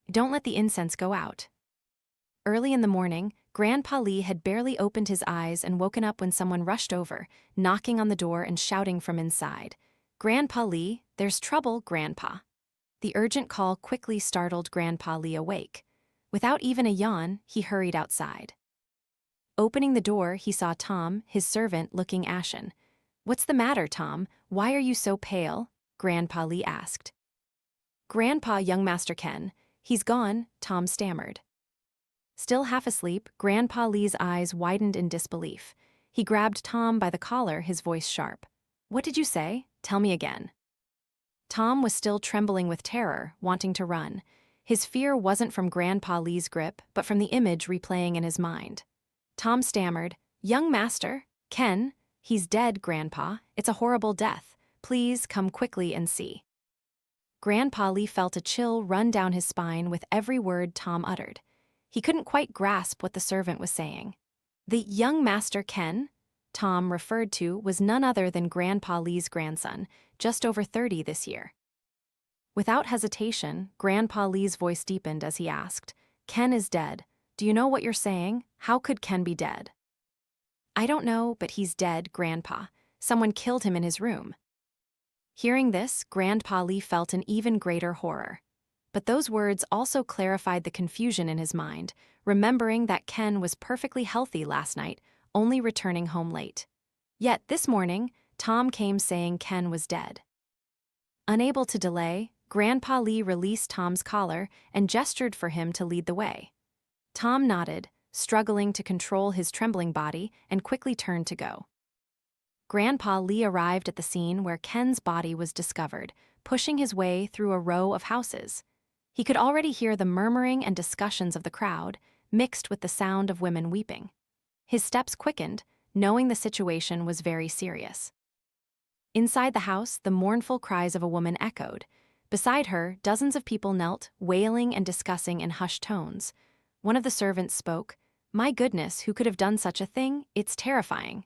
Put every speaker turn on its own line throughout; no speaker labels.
Don't let the incense go out. Early in the morning, Grandpa Lee had barely opened his eyes and woken up when someone rushed over, knocking on the door and shouting from inside. "Grandpa Lee, there's trouble, Grandpa." The urgent call quickly startled Grandpa Lee awake. Without even a yawn, he hurried outside. Opening the door, he saw Tom, his servant, looking ashen. "What's the matter, Tom? Why are you so pale?" Grandpa Lee asked. "Grandpa, young Master Ken. He's gone," Tom stammered. Still half asleep, Grandpa Lee's eyes widened in disbelief. He grabbed Tom by the collar, his voice sharp. "What did you say? Tell me again." Tom was still trembling with terror, wanting to run. His fear wasn't from Grandpa Lee's grip, but from the image replaying in his mind. Tom stammered, "Young Master, Ken, he's dead, Grandpa. It's a horrible death. Please come quickly and see." Grandpa Lee felt a chill run down his spine with every word Tom uttered. He couldn't quite grasp what the servant was saying. The young Master Ken Tom referred to was none other than Grandpa Lee's grandson, just over 30 this year. Without hesitation, Grandpa Lee's voice deepened as he asked, "Ken is dead. Do you know what you're saying? How could Ken be dead?" "I don't know, but he's dead, Grandpa. Someone killed him in his room." Hearing this, Grandpa Lee felt an even greater horror. But those words also clarified the confusion in his mind, remembering that Ken was perfectly healthy last night, only returning home late. Yet this morning, Tom came saying Ken was dead. Unable to delay, Grandpa Lee released Tom's collar and gestured for him to lead the way. Tom nodded, struggling to control his trembling body, and quickly turned to go. Grandpa Lee arrived at the scene where Ken's body was discovered, pushing his way through a row of houses. He could already hear the murmuring and discussions of the crowd, mixed with the sound of women weeping. His steps quickened, knowing the situation was very serious. Inside the house, the mournful cries of a woman echoed. Beside her, dozens of people knelt, wailing and discussing in hushed tones. One of the servants spoke, "My goodness, who could have done such a thing? It's terrifying."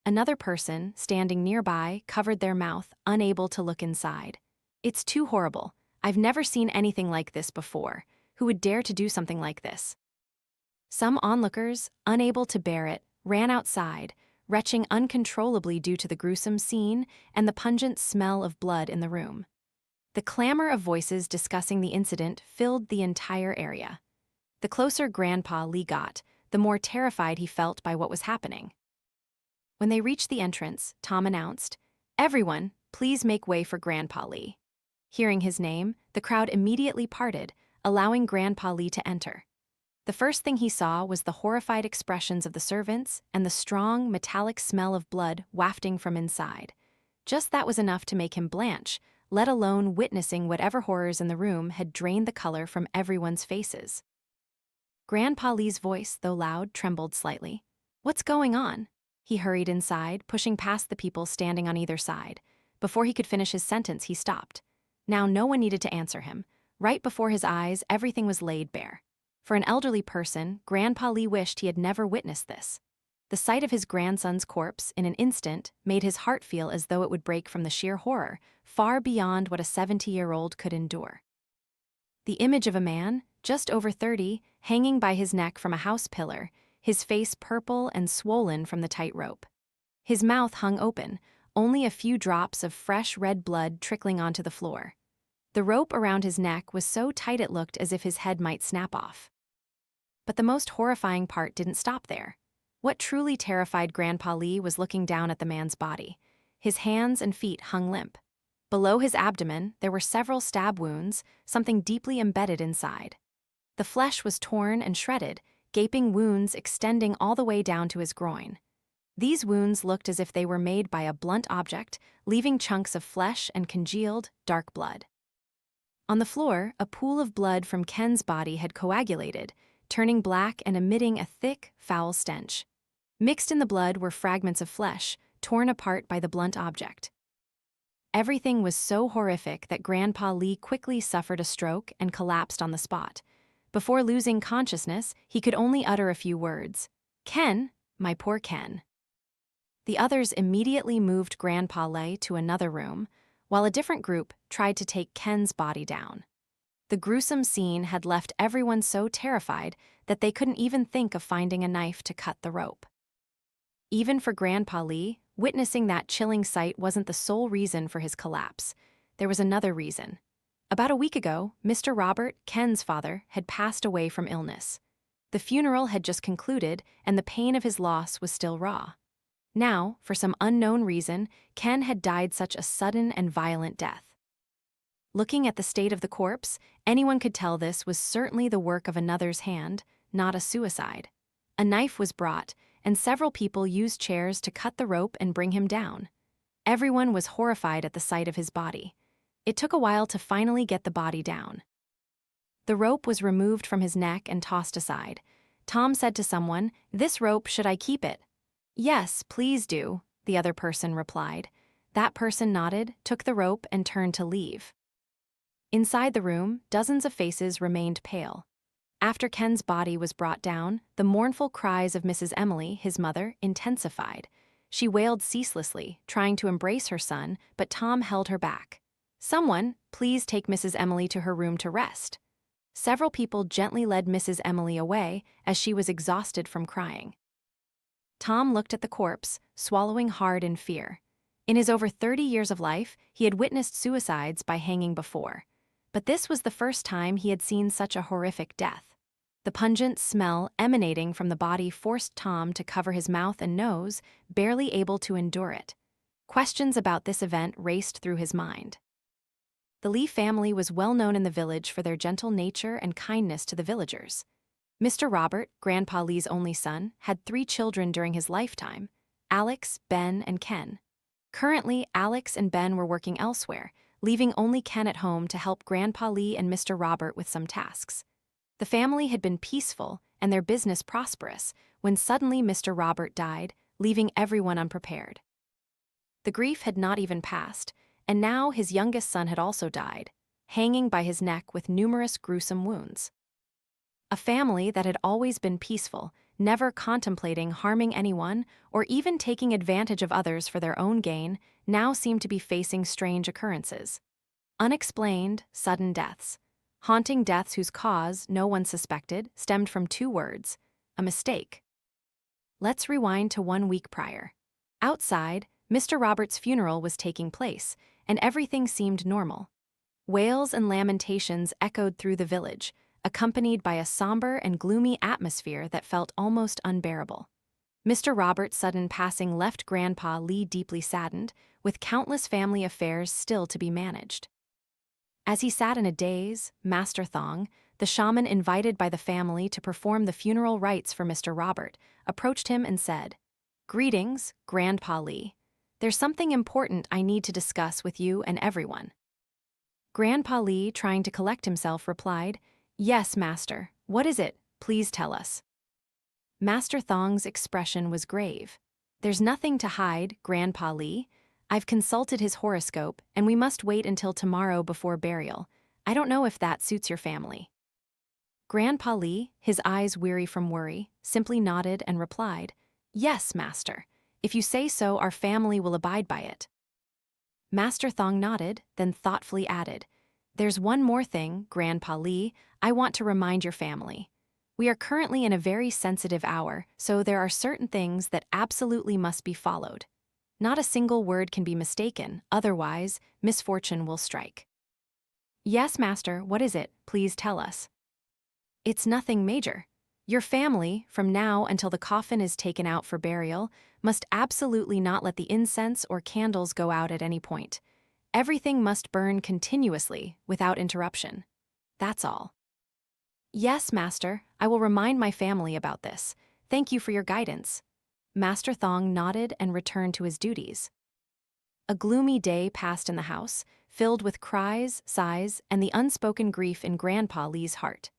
Another person, standing nearby, covered their mouth, unable to look inside. "It's too horrible. I've never seen anything like this before. Who would dare to do something like this?" Some onlookers, unable to bear it, ran outside, retching uncontrollably due to the gruesome scene and the pungent smell of blood in the room. The clamor of voices discussing the incident filled the entire area. The closer Grandpa Lee got, the more terrified he felt by what was happening. When they reached the entrance, Tom announced, "Everyone, please make way for Grandpa Lee." Hearing his name, the crowd immediately parted, allowing Grandpa Lee to enter. The first thing he saw was the horrified expressions of the servants and the strong, metallic smell of blood wafting from inside. Just that was enough to make him blanch, let alone witnessing whatever horrors in the room had drained the color from everyone's faces. Grandpa Lee's voice, though loud, trembled slightly. "What's going on?" He hurried inside, pushing past the people standing on either side. Before he could finish his sentence, he stopped. Now no one needed to answer him. Right before his eyes, everything was laid bare. For an elderly person, Grandpa Lee wished he had never witnessed this. The sight of his grandson's corpse in an instant made his heart feel as though it would break from the sheer horror, far beyond what a 70-year-old could endure. The image of a man, just over 30, hanging by his neck from a house pillar, his face purple and swollen from the tight rope. His mouth hung open, only a few drops of fresh red blood trickling onto the floor. The rope around his neck was so tight it looked as if his head might snap off. But the most horrifying part didn't stop there. What truly terrified Grandpa Lee was looking down at the man's body. His hands and feet hung limp. Below his abdomen, there were several stab wounds, something deeply embedded inside. The flesh was torn and shredded, gaping wounds extending all the way down to his groin. These wounds looked as if they were made by a blunt object, leaving chunks of flesh and congealed, dark blood. On the floor, a pool of blood from Ken's body had coagulated, turning black and emitting a thick, foul stench. Mixed in the blood were fragments of flesh, torn apart by the blunt object. Everything was so horrific that Grandpa Lee quickly suffered a stroke and collapsed on the spot. Before losing consciousness, he could only utter a few words. "Ken, my poor Ken." The others immediately moved Grandpa Lee to another room, while a different group tried to take Ken's body down. The gruesome scene had left everyone so terrified that they couldn't even think of finding a knife to cut the rope. Even for Grandpa Lee, witnessing that chilling sight wasn't the sole reason for his collapse. There was another reason. About a week ago, Mr. Robert, Ken's father, had passed away from illness. The funeral had just concluded, and the pain of his loss was still raw. Now, for some unknown reason, Ken had died such a sudden and violent death. Looking at the state of the corpse, anyone could tell this was certainly the work of another's hand, not a suicide. A knife was brought, and several people used chairs to cut the rope and bring him down. Everyone was horrified at the sight of his body. It took a while to finally get the body down. The rope was removed from his neck and tossed aside. Tom said to someone, "This rope, should I keep it?" "Yes, please do," the other person replied. That person nodded, took the rope, and turned to leave. Inside the room, dozens of faces remained pale. After Ken's body was brought down, the mournful cries of Mrs. Emily, his mother, intensified. She wailed ceaselessly, trying to embrace her son, but Tom held her back. "Someone, please take Mrs. Emily to her room to rest." Several people gently led Mrs. Emily away as she was exhausted from crying. Tom looked at the corpse, swallowing hard in fear. In his over 30 years of life, he had witnessed suicides by hanging before. But this was the first time he had seen such a horrific death. The pungent smell emanating from the body forced Tom to cover his mouth and nose, barely able to endure it. Questions about this event raced through his mind. The Lee family was well known in the village for their gentle nature and kindness to the villagers. Mr. Robert, Grandpa Lee's only son, had 3 children during his lifetime: Alex, Ben, and Ken. Currently, Alex and Ben were working elsewhere, leaving only Ken at home to help Grandpa Lee and Mr. Robert with some tasks. The family had been peaceful and their business prosperous when suddenly Mr. Robert died, leaving everyone unprepared. The grief had not even passed, and now his youngest son had also died, hanging by his neck with numerous gruesome wounds. A family that had always been peaceful, never contemplating harming anyone or even taking advantage of others for their own gain, now seemed to be facing strange occurrences. Unexplained, sudden deaths. Haunting deaths whose cause, no one suspected, stemmed from 2 words: a mistake. Let's rewind to 1 week prior. Outside, Mr. Robert's funeral was taking place, and everything seemed normal. Wails and lamentations echoed through the village, accompanied by a somber and gloomy atmosphere that felt almost unbearable. Mr. Robert's sudden passing left Grandpa Lee deeply saddened, with countless family affairs still to be managed. As he sat in a daze, Master Thong, the shaman invited by the family to perform the funeral rites for Mr. Robert, approached him and said, "Greetings, Grandpa Lee. There's something important I need to discuss with you and everyone." Grandpa Lee, trying to collect himself, replied, "Yes, Master. What is it? Please tell us." Master Thong's expression was grave. "There's nothing to hide, Grandpa Lee. I've consulted his horoscope, and we must wait until tomorrow before burial. I don't know if that suits your family." Grandpa Lee, his eyes weary from worry, simply nodded and replied, "Yes, Master. If you say so, our family will abide by it." Master Thong nodded, then thoughtfully added, "There's one more thing, Grandpa Lee, I want to remind your family. We are currently in a very sensitive hour, so there are certain things that absolutely must be followed. Not a single word can be mistaken, otherwise, misfortune will strike." "Yes, Master, what is it? Please tell us." "It's nothing major. Your family, from now until the coffin is taken out for burial, must absolutely not let the incense or candles go out at any point. Everything must burn continuously, without interruption. That's all." "Yes, Master, I will remind my family about this. Thank you for your guidance." Master Thong nodded and returned to his duties. A gloomy day passed in the house, filled with cries, sighs, and the unspoken grief in Grandpa Lee's heart.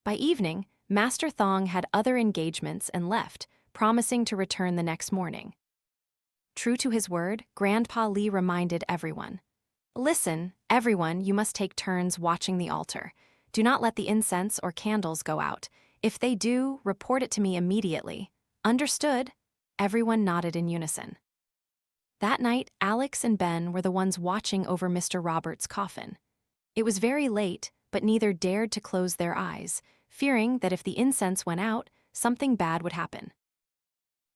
By evening, Master Thong had other engagements and left, promising to return the next morning. True to his word, Grandpa Lee reminded everyone, "Listen, everyone, you must take turns watching the altar. Do not let the incense or candles go out. If they do, report it to me immediately. Understood?" Everyone nodded in unison. That night, Alex and Ben were the ones watching over Mr. Robert's coffin. It was very late, but neither dared to close their eyes, fearing that if the incense went out, something bad would happen.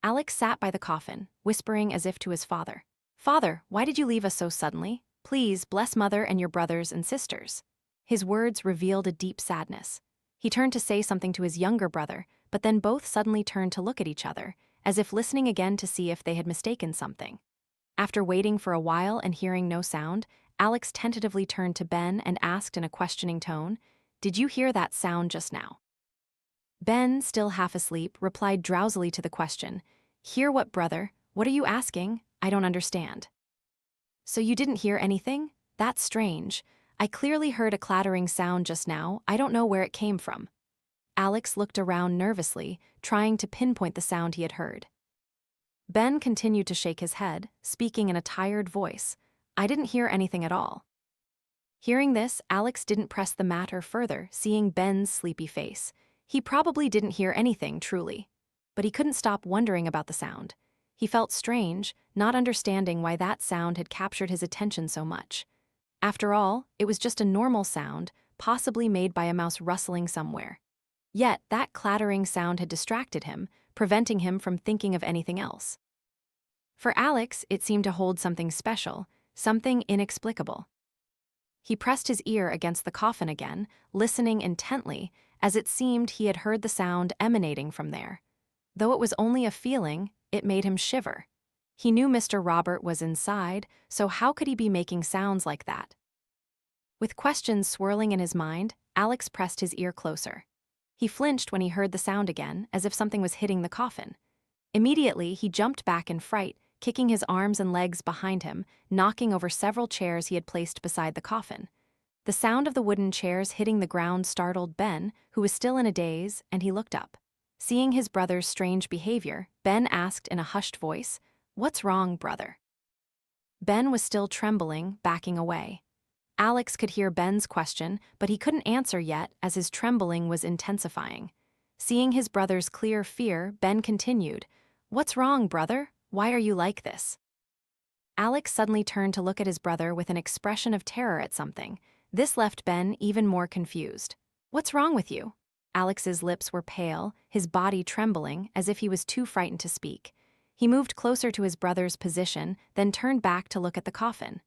Alex sat by the coffin, whispering as if to his father. "Father, why did you leave us so suddenly? Please bless Mother and your brothers and sisters." His words revealed a deep sadness. He turned to say something to his younger brother, but then both suddenly turned to look at each other, as if listening again to see if they had mistaken something. After waiting for a while and hearing no sound, Alex tentatively turned to Ben and asked in a questioning tone, "Did you hear that sound just now?" Ben, still half asleep, replied drowsily to the question, "Hear what, brother? What are you asking? I don't understand." "So you didn't hear anything? That's strange. I clearly heard a clattering sound just now. I don't know where it came from." Alex looked around nervously, trying to pinpoint the sound he had heard. Ben continued to shake his head, speaking in a tired voice. "I didn't hear anything at all." Hearing this, Alex didn't press the matter further, seeing Ben's sleepy face. He probably didn't hear anything, truly. But he couldn't stop wondering about the sound. He felt strange, not understanding why that sound had captured his attention so much. After all, it was just a normal sound, possibly made by a mouse rustling somewhere. Yet, that clattering sound had distracted him, preventing him from thinking of anything else. For Alex, it seemed to hold something special, something inexplicable. He pressed his ear against the coffin again, listening intently, as it seemed he had heard the sound emanating from there. Though it was only a feeling, it made him shiver. He knew Mr. Robert was inside, so how could he be making sounds like that? With questions swirling in his mind, Alex pressed his ear closer. He flinched when he heard the sound again, as if something was hitting the coffin. Immediately, he jumped back in fright, kicking his arms and legs behind him, knocking over several chairs he had placed beside the coffin. The sound of the wooden chairs hitting the ground startled Ben, who was still in a daze, and he looked up. Seeing his brother's strange behavior, Ben asked in a hushed voice, "What's wrong, brother?" Ben was still trembling, backing away. Alex could hear Ben's question, but he couldn't answer yet as his trembling was intensifying. Seeing his brother's clear fear, Ben continued, "What's wrong, brother? Why are you like this?" Alex suddenly turned to look at his brother with an expression of terror at something. This left Ben even more confused. "What's wrong with you?" Alex's lips were pale, his body trembling, as if he was too frightened to speak. He moved closer to his brother's position, then turned back to look at the coffin.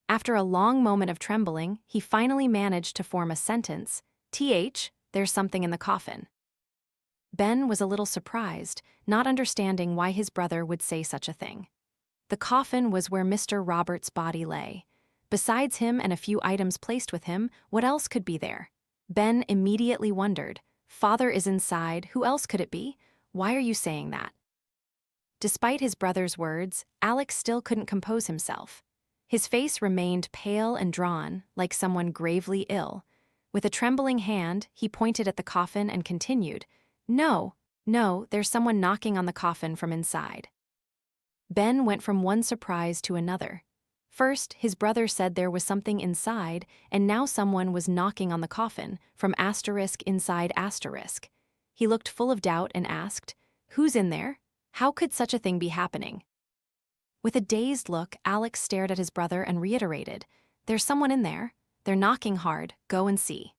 After a long moment of trembling, he finally managed to form a sentence, "There's something in the coffin." Ben was a little surprised, not understanding why his brother would say such a thing. The coffin was where Mr. Robert's body lay. Besides him and a few items placed with him, what else could be there? Ben immediately wondered, "Father is inside, who else could it be? Why are you saying that?" Despite his brother's words, Alex still couldn't compose himself. His face remained pale and drawn, like someone gravely ill. With a trembling hand, he pointed at the coffin and continued, No, there's someone knocking on the coffin from inside." Ben went from one surprise to another. First, his brother said there was something inside, and now someone was knocking on the coffin, from asterisk inside asterisk. He looked full of doubt and asked, "Who's in there? How could such a thing be happening?" With a dazed look, Alex stared at his brother and reiterated, "There's someone in there. They're knocking hard. Go and see."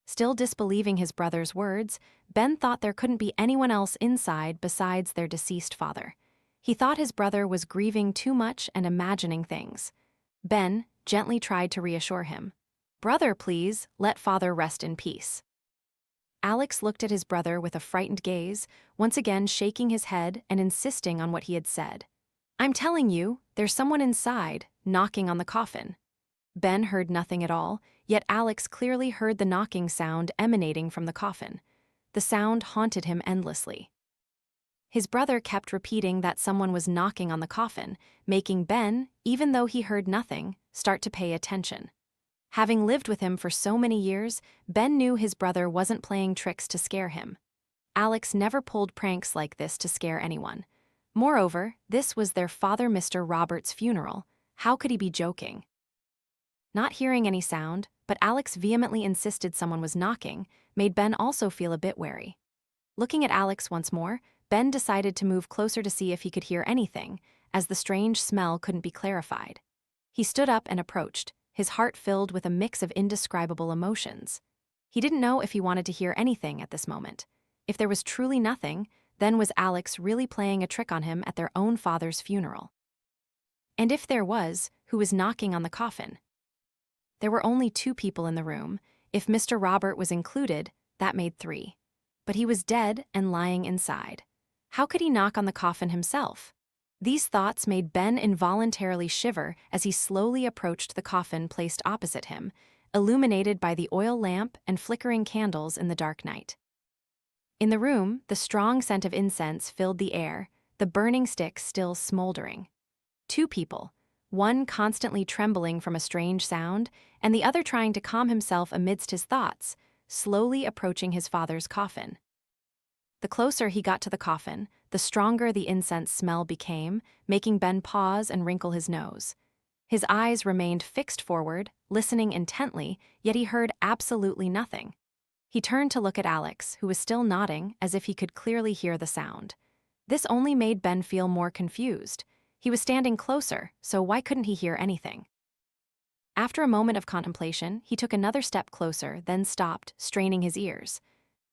Still disbelieving his brother's words, Ben thought there couldn't be anyone else inside besides their deceased father. He thought his brother was grieving too much and imagining things. Ben gently tried to reassure him. "Brother, please, let father rest in peace." Alex looked at his brother with a frightened gaze, once again shaking his head and insisting on what he had said. "I'm telling you, there's someone inside, knocking on the coffin." Ben heard nothing at all, yet Alex clearly heard the knocking sound emanating from the coffin. The sound haunted him endlessly. His brother kept repeating that someone was knocking on the coffin, making Ben, even though he heard nothing, start to pay attention. Having lived with him for so many years, Ben knew his brother wasn't playing tricks to scare him. Alex never pulled pranks like this to scare anyone. Moreover, this was their father Mr. Robert's funeral. How could he be joking? Not hearing any sound, but Alex vehemently insisted someone was knocking, made Ben also feel a bit wary. Looking at Alex once more, Ben decided to move closer to see if he could hear anything, as the strange smell couldn't be clarified. He stood up and approached. his heart filled with a mix of indescribable emotions. He didn't know if he wanted to hear anything at this moment. If there was truly nothing, then was Alex really playing a trick on him at their own father's funeral? And if there was, who was knocking on the coffin? There were only 2 people in the room. If Mr. Robert was included, that made 3. But he was dead and lying inside. How could he knock on the coffin himself? These thoughts made Ben involuntarily shiver as he slowly approached the coffin placed opposite him, illuminated by the oil lamp and flickering candles in the dark night. In the room, the strong scent of incense filled the air, the burning stick still smoldering. 2 people, one constantly trembling from a strange sound, and the other trying to calm himself amidst his thoughts, slowly approaching his father's coffin. The closer he got to the coffin, the stronger the incense smell became, making Ben pause and wrinkle his nose. His eyes remained fixed forward, listening intently, yet he heard absolutely nothing. He turned to look at Alex, who was still nodding, as if he could clearly hear the sound. This only made Ben feel more confused. He was standing closer, so why couldn't he hear anything? After a moment of contemplation, he took another step closer, then stopped, straining his ears.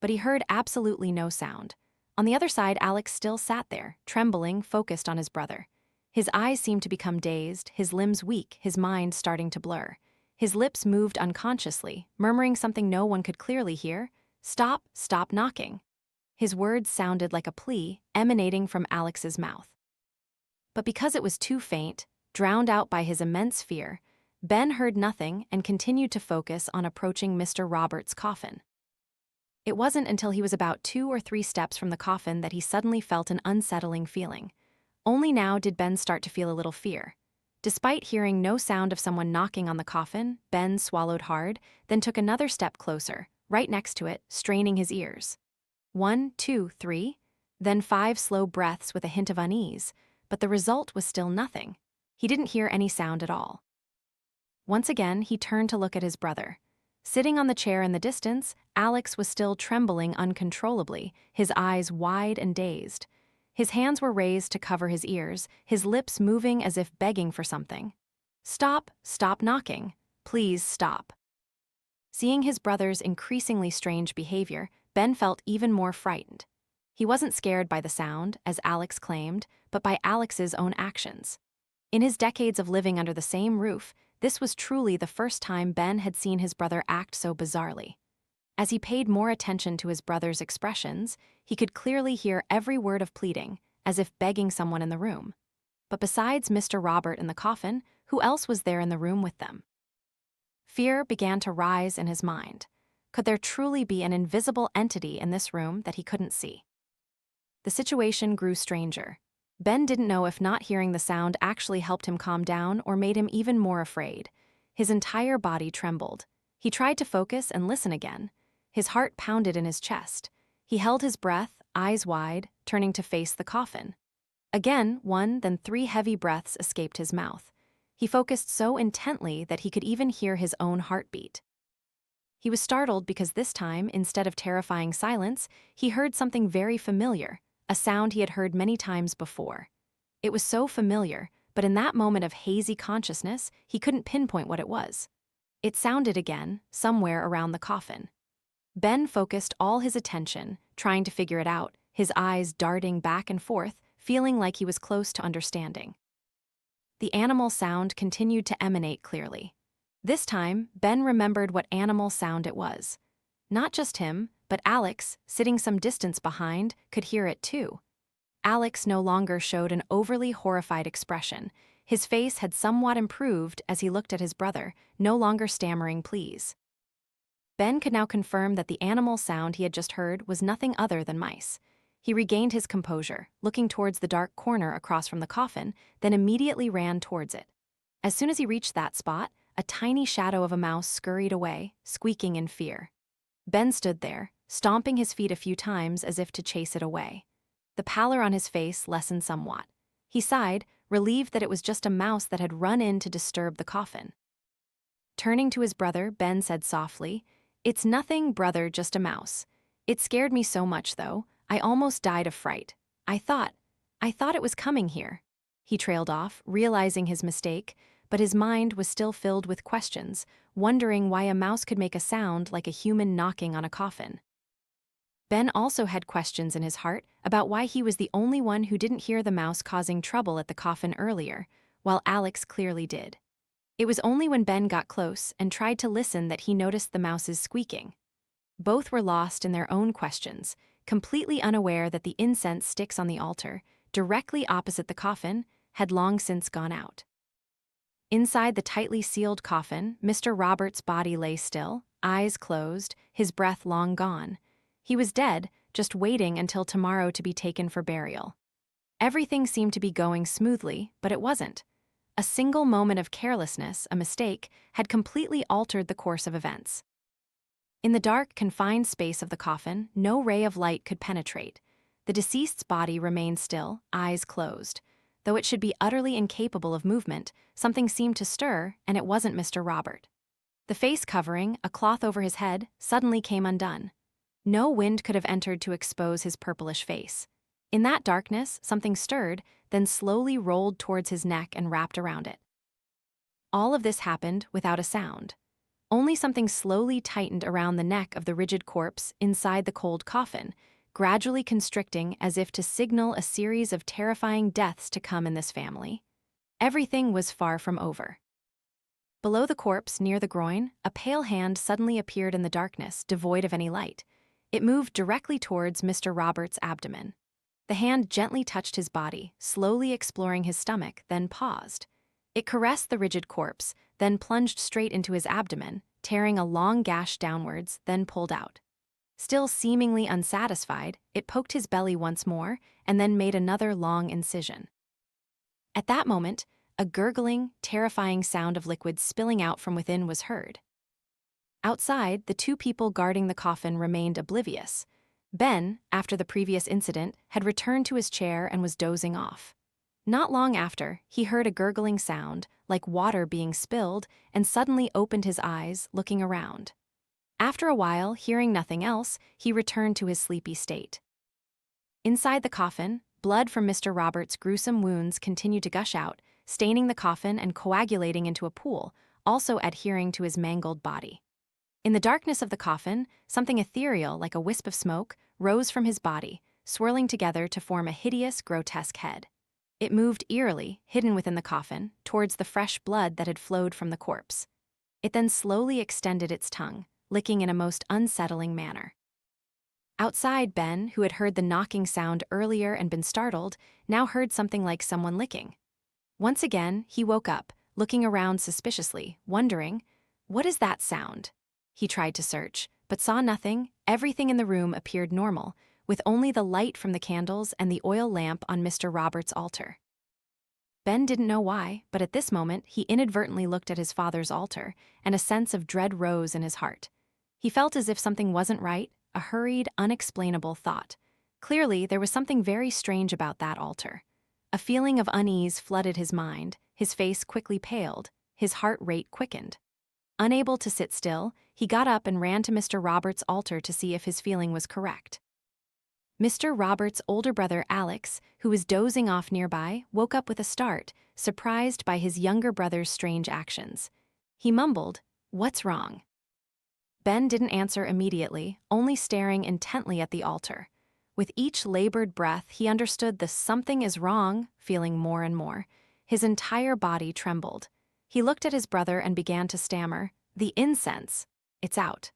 But he heard absolutely no sound. On the other side, Alex still sat there, trembling, focused on his brother. His eyes seemed to become dazed, his limbs weak, his mind starting to blur. His lips moved unconsciously, murmuring something no one could clearly hear. "Stop, stop knocking." His words sounded like a plea, emanating from Alex's mouth. But because it was too faint, drowned out by his immense fear, Ben heard nothing and continued to focus on approaching Mr. Robert's coffin. It wasn't until he was about 2 or 3 steps from the coffin that he suddenly felt an unsettling feeling. Only now did Ben start to feel a little fear. Despite hearing no sound of someone knocking on the coffin, Ben swallowed hard, then took another step closer, right next to it, straining his ears. 1, 2, 3, then 5 slow breaths with a hint of unease, but the result was still nothing. He didn't hear any sound at all. Once again, he turned to look at his brother. Sitting on the chair in the distance, Alex was still trembling uncontrollably, his eyes wide and dazed. His hands were raised to cover his ears, his lips moving as if begging for something. "Stop, stop knocking. Please stop." Seeing his brother's increasingly strange behavior, Ben felt even more frightened. He wasn't scared by the sound, as Alex claimed, but by Alex's own actions. In his decades of living under the same roof, this was truly the first time Ben had seen his brother act so bizarrely. As he paid more attention to his brother's expressions, he could clearly hear every word of pleading, as if begging someone in the room. But besides Mr. Robert in the coffin, who else was there in the room with them? Fear began to rise in his mind. Could there truly be an invisible entity in this room that he couldn't see? The situation grew stranger. Ben didn't know if not hearing the sound actually helped him calm down or made him even more afraid. His entire body trembled. He tried to focus and listen again. His heart pounded in his chest. He held his breath, eyes wide, turning to face the coffin. Again, 1, then 3 heavy breaths escaped his mouth. He focused so intently that he could even hear his own heartbeat. He was startled because this time, instead of terrifying silence, he heard something very familiar, a sound he had heard many times before. It was so familiar, but in that moment of hazy consciousness, he couldn't pinpoint what it was. It sounded again, somewhere around the coffin. Ben focused all his attention, trying to figure it out, his eyes darting back and forth, feeling like he was close to understanding. The animal sound continued to emanate clearly. This time, Ben remembered what animal sound it was. Not just him, but Alex, sitting some distance behind, could hear it too. Alex no longer showed an overly horrified expression. His face had somewhat improved as he looked at his brother, no longer stammering pleas. Ben could now confirm that the animal sound he had just heard was nothing other than mice. He regained his composure, looking towards the dark corner across from the coffin, then immediately ran towards it. As soon as he reached that spot, a tiny shadow of a mouse scurried away, squeaking in fear. Ben stood there, stomping his feet a few times as if to chase it away. The pallor on his face lessened somewhat. He sighed, relieved that it was just a mouse that had run in to disturb the coffin. Turning to his brother, Ben said softly, "It's nothing, brother, just a mouse. It scared me so much, though. I almost died of fright. I thought it was coming here." He trailed off, realizing his mistake, but his mind was still filled with questions, wondering why a mouse could make a sound like a human knocking on a coffin. Ben also had questions in his heart about why he was the only one who didn't hear the mouse causing trouble at the coffin earlier, while Alex clearly did. It was only when Ben got close and tried to listen that he noticed the mouse's squeaking. Both were lost in their own questions, completely unaware that the incense sticks on the altar, directly opposite the coffin, had long since gone out. Inside the tightly sealed coffin, Mr. Roberts' body lay still, eyes closed, his breath long gone. He was dead, just waiting until tomorrow to be taken for burial. Everything seemed to be going smoothly, but it wasn't. A single moment of carelessness, a mistake, had completely altered the course of events. In the dark, confined space of the coffin, no ray of light could penetrate. The deceased's body remained still, eyes closed. Though it should be utterly incapable of movement, something seemed to stir, and it wasn't Mr. Robert. The face covering, a cloth over his head, suddenly came undone. No wind could have entered to expose his purplish face. In that darkness, something stirred, then slowly rolled towards his neck and wrapped around it. All of this happened without a sound. Only something slowly tightened around the neck of the rigid corpse inside the cold coffin, gradually constricting as if to signal a series of terrifying deaths to come in this family. Everything was far from over. Below the corpse, near the groin, a pale hand suddenly appeared in the darkness, devoid of any light. It moved directly towards Mr. Roberts' abdomen. The hand gently touched his body, slowly exploring his stomach, then paused. It caressed the rigid corpse, then plunged straight into his abdomen, tearing a long gash downwards, then pulled out. Still seemingly unsatisfied, it poked his belly once more, and then made another long incision. At that moment, a gurgling, terrifying sound of liquid spilling out from within was heard. Outside, the two people guarding the coffin remained oblivious. Ben, after the previous incident, had returned to his chair and was dozing off. Not long after, he heard a gurgling sound, like water being spilled, and suddenly opened his eyes, looking around. After a while, hearing nothing else, he returned to his sleepy state. Inside the coffin, blood from Mr. Roberts' gruesome wounds continued to gush out, staining the coffin and coagulating into a pool, also adhering to his mangled body. In the darkness of the coffin, something ethereal like a wisp of smoke rose from his body, swirling together to form a hideous, grotesque head. It moved eerily, hidden within the coffin, towards the fresh blood that had flowed from the corpse. It then slowly extended its tongue, licking in a most unsettling manner. Outside, Ben, who had heard the knocking sound earlier and been startled, now heard something like someone licking. Once again, he woke up, looking around suspiciously, wondering, "What is that sound?" He tried to search, but saw nothing. Everything in the room appeared normal, with only the light from the candles and the oil lamp on Mr. Roberts' altar. Ben didn't know why, but at this moment he inadvertently looked at his father's altar, and a sense of dread rose in his heart. He felt as if something wasn't right, a hurried, unexplainable thought. Clearly, there was something very strange about that altar. A feeling of unease flooded his mind, his face quickly paled, his heart rate quickened. Unable to sit still, he got up and ran to Mr. Roberts' altar to see if his feeling was correct. Mr. Roberts' older brother Alex, who was dozing off nearby, woke up with a start, surprised by his younger brother's strange actions. He mumbled, "What's wrong?" Ben didn't answer immediately, only staring intently at the altar. With each labored breath, he understood the "something is wrong" feeling more and more. His entire body trembled. He looked at his brother and began to stammer, "The incense. It's out."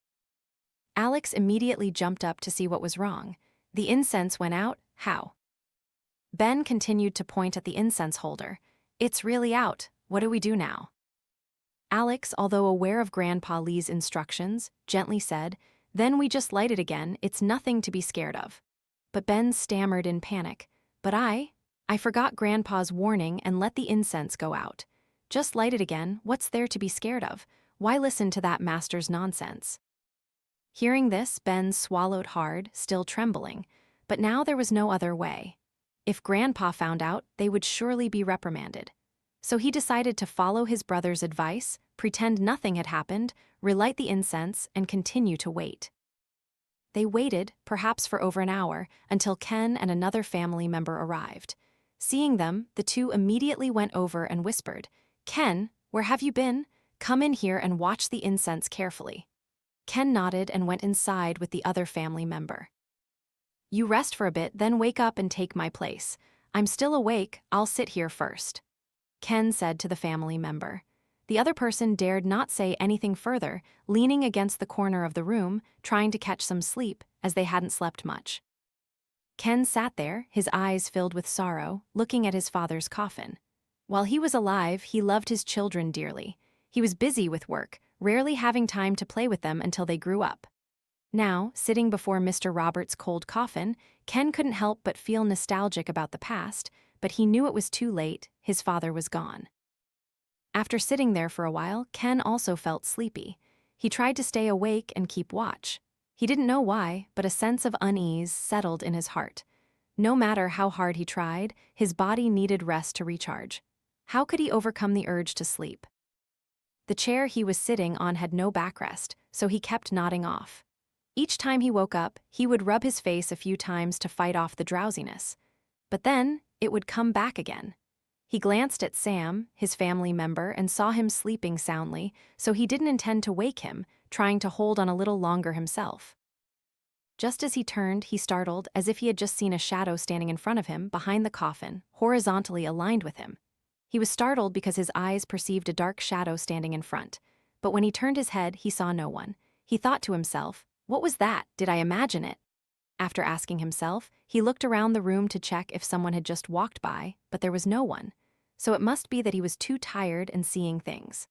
Alex immediately jumped up to see what was wrong. The incense went out? How? Ben continued to point at the incense holder. "It's really out. What do we do now?" Alex, although aware of Grandpa Lee's instructions, gently said, "Then we just light it again. It's nothing to be scared of." But Ben stammered in panic, "But I forgot Grandpa's warning and let the incense go out. Just light it again. What's there to be scared of? Why listen to that master's nonsense?" Hearing this, Ben swallowed hard, still trembling. But now there was no other way. If Grandpa found out, they would surely be reprimanded. So he decided to follow his brother's advice, pretend nothing had happened, relight the incense, and continue to wait. They waited, perhaps for over an hour, until Ken and another family member arrived. Seeing them, the two immediately went over and whispered, "Ken, Where have you been? Come in here and watch the incense carefully." Ken nodded and went inside with the other family member. "You rest for a bit, then wake up and take my place. I'm still awake, I'll sit here first," Ken said to the family member. The other person dared not say anything further, leaning against the corner of the room, trying to catch some sleep, as they hadn't slept much. Ken sat there, his eyes filled with sorrow, looking at his father's coffin. While he was alive, he loved his children dearly. He was busy with work, rarely having time to play with them until they grew up. Now, sitting before Mr. Roberts' cold coffin, Ken couldn't help but feel nostalgic about the past, but he knew it was too late, his father was gone. After sitting there for a while, Ken also felt sleepy. He tried to stay awake and keep watch. He didn't know why, but a sense of unease settled in his heart. No matter how hard he tried, his body needed rest to recharge. How could he overcome the urge to sleep? The chair he was sitting on had no backrest, so he kept nodding off. Each time he woke up, he would rub his face a few times to fight off the drowsiness. But then, it would come back again. He glanced at Sam, his family member, and saw him sleeping soundly, so he didn't intend to wake him, trying to hold on a little longer himself. Just as he turned, he startled, as if he had just seen a shadow standing in front of him, behind the coffin, horizontally aligned with him. He was startled because his eyes perceived a dark shadow standing in front. But when he turned his head, he saw no one. He thought to himself, "What was that? Did I imagine it?" After asking himself, he looked around the room to check if someone had just walked by, but there was no one. So it must be that he was too tired and seeing things.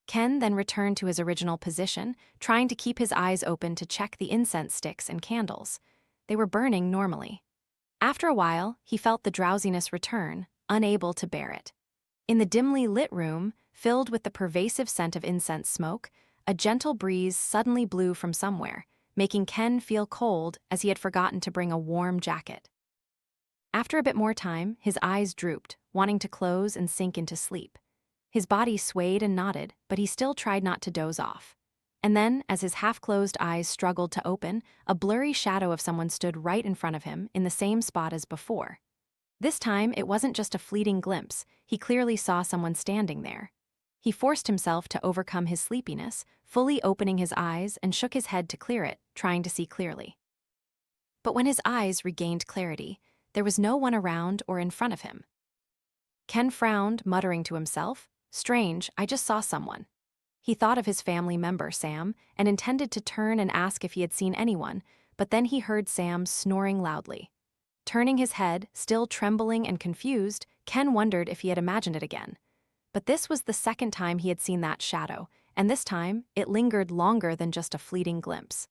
Ken then returned to his original position, trying to keep his eyes open to check the incense sticks and candles. They were burning normally. After a while, he felt the drowsiness return, unable to bear it. In the dimly lit room, filled with the pervasive scent of incense smoke, a gentle breeze suddenly blew from somewhere, making Ken feel cold as he had forgotten to bring a warm jacket. After a bit more time, his eyes drooped, wanting to close and sink into sleep. His body swayed and nodded, but he still tried not to doze off. And then, as his half-closed eyes struggled to open, a blurry shadow of someone stood right in front of him, in the same spot as before. This time, it wasn't just a fleeting glimpse, he clearly saw someone standing there. He forced himself to overcome his sleepiness, fully opening his eyes and shook his head to clear it, trying to see clearly. But when his eyes regained clarity, there was no one around or in front of him. Ken frowned, muttering to himself, "Strange, I just saw someone." He thought of his family member, Sam, and intended to turn and ask if he had seen anyone, but then he heard Sam snoring loudly. Turning his head, still trembling and confused, Ken wondered if he had imagined it again. But this was the second time he had seen that shadow, and this time, it lingered longer than just a fleeting glimpse.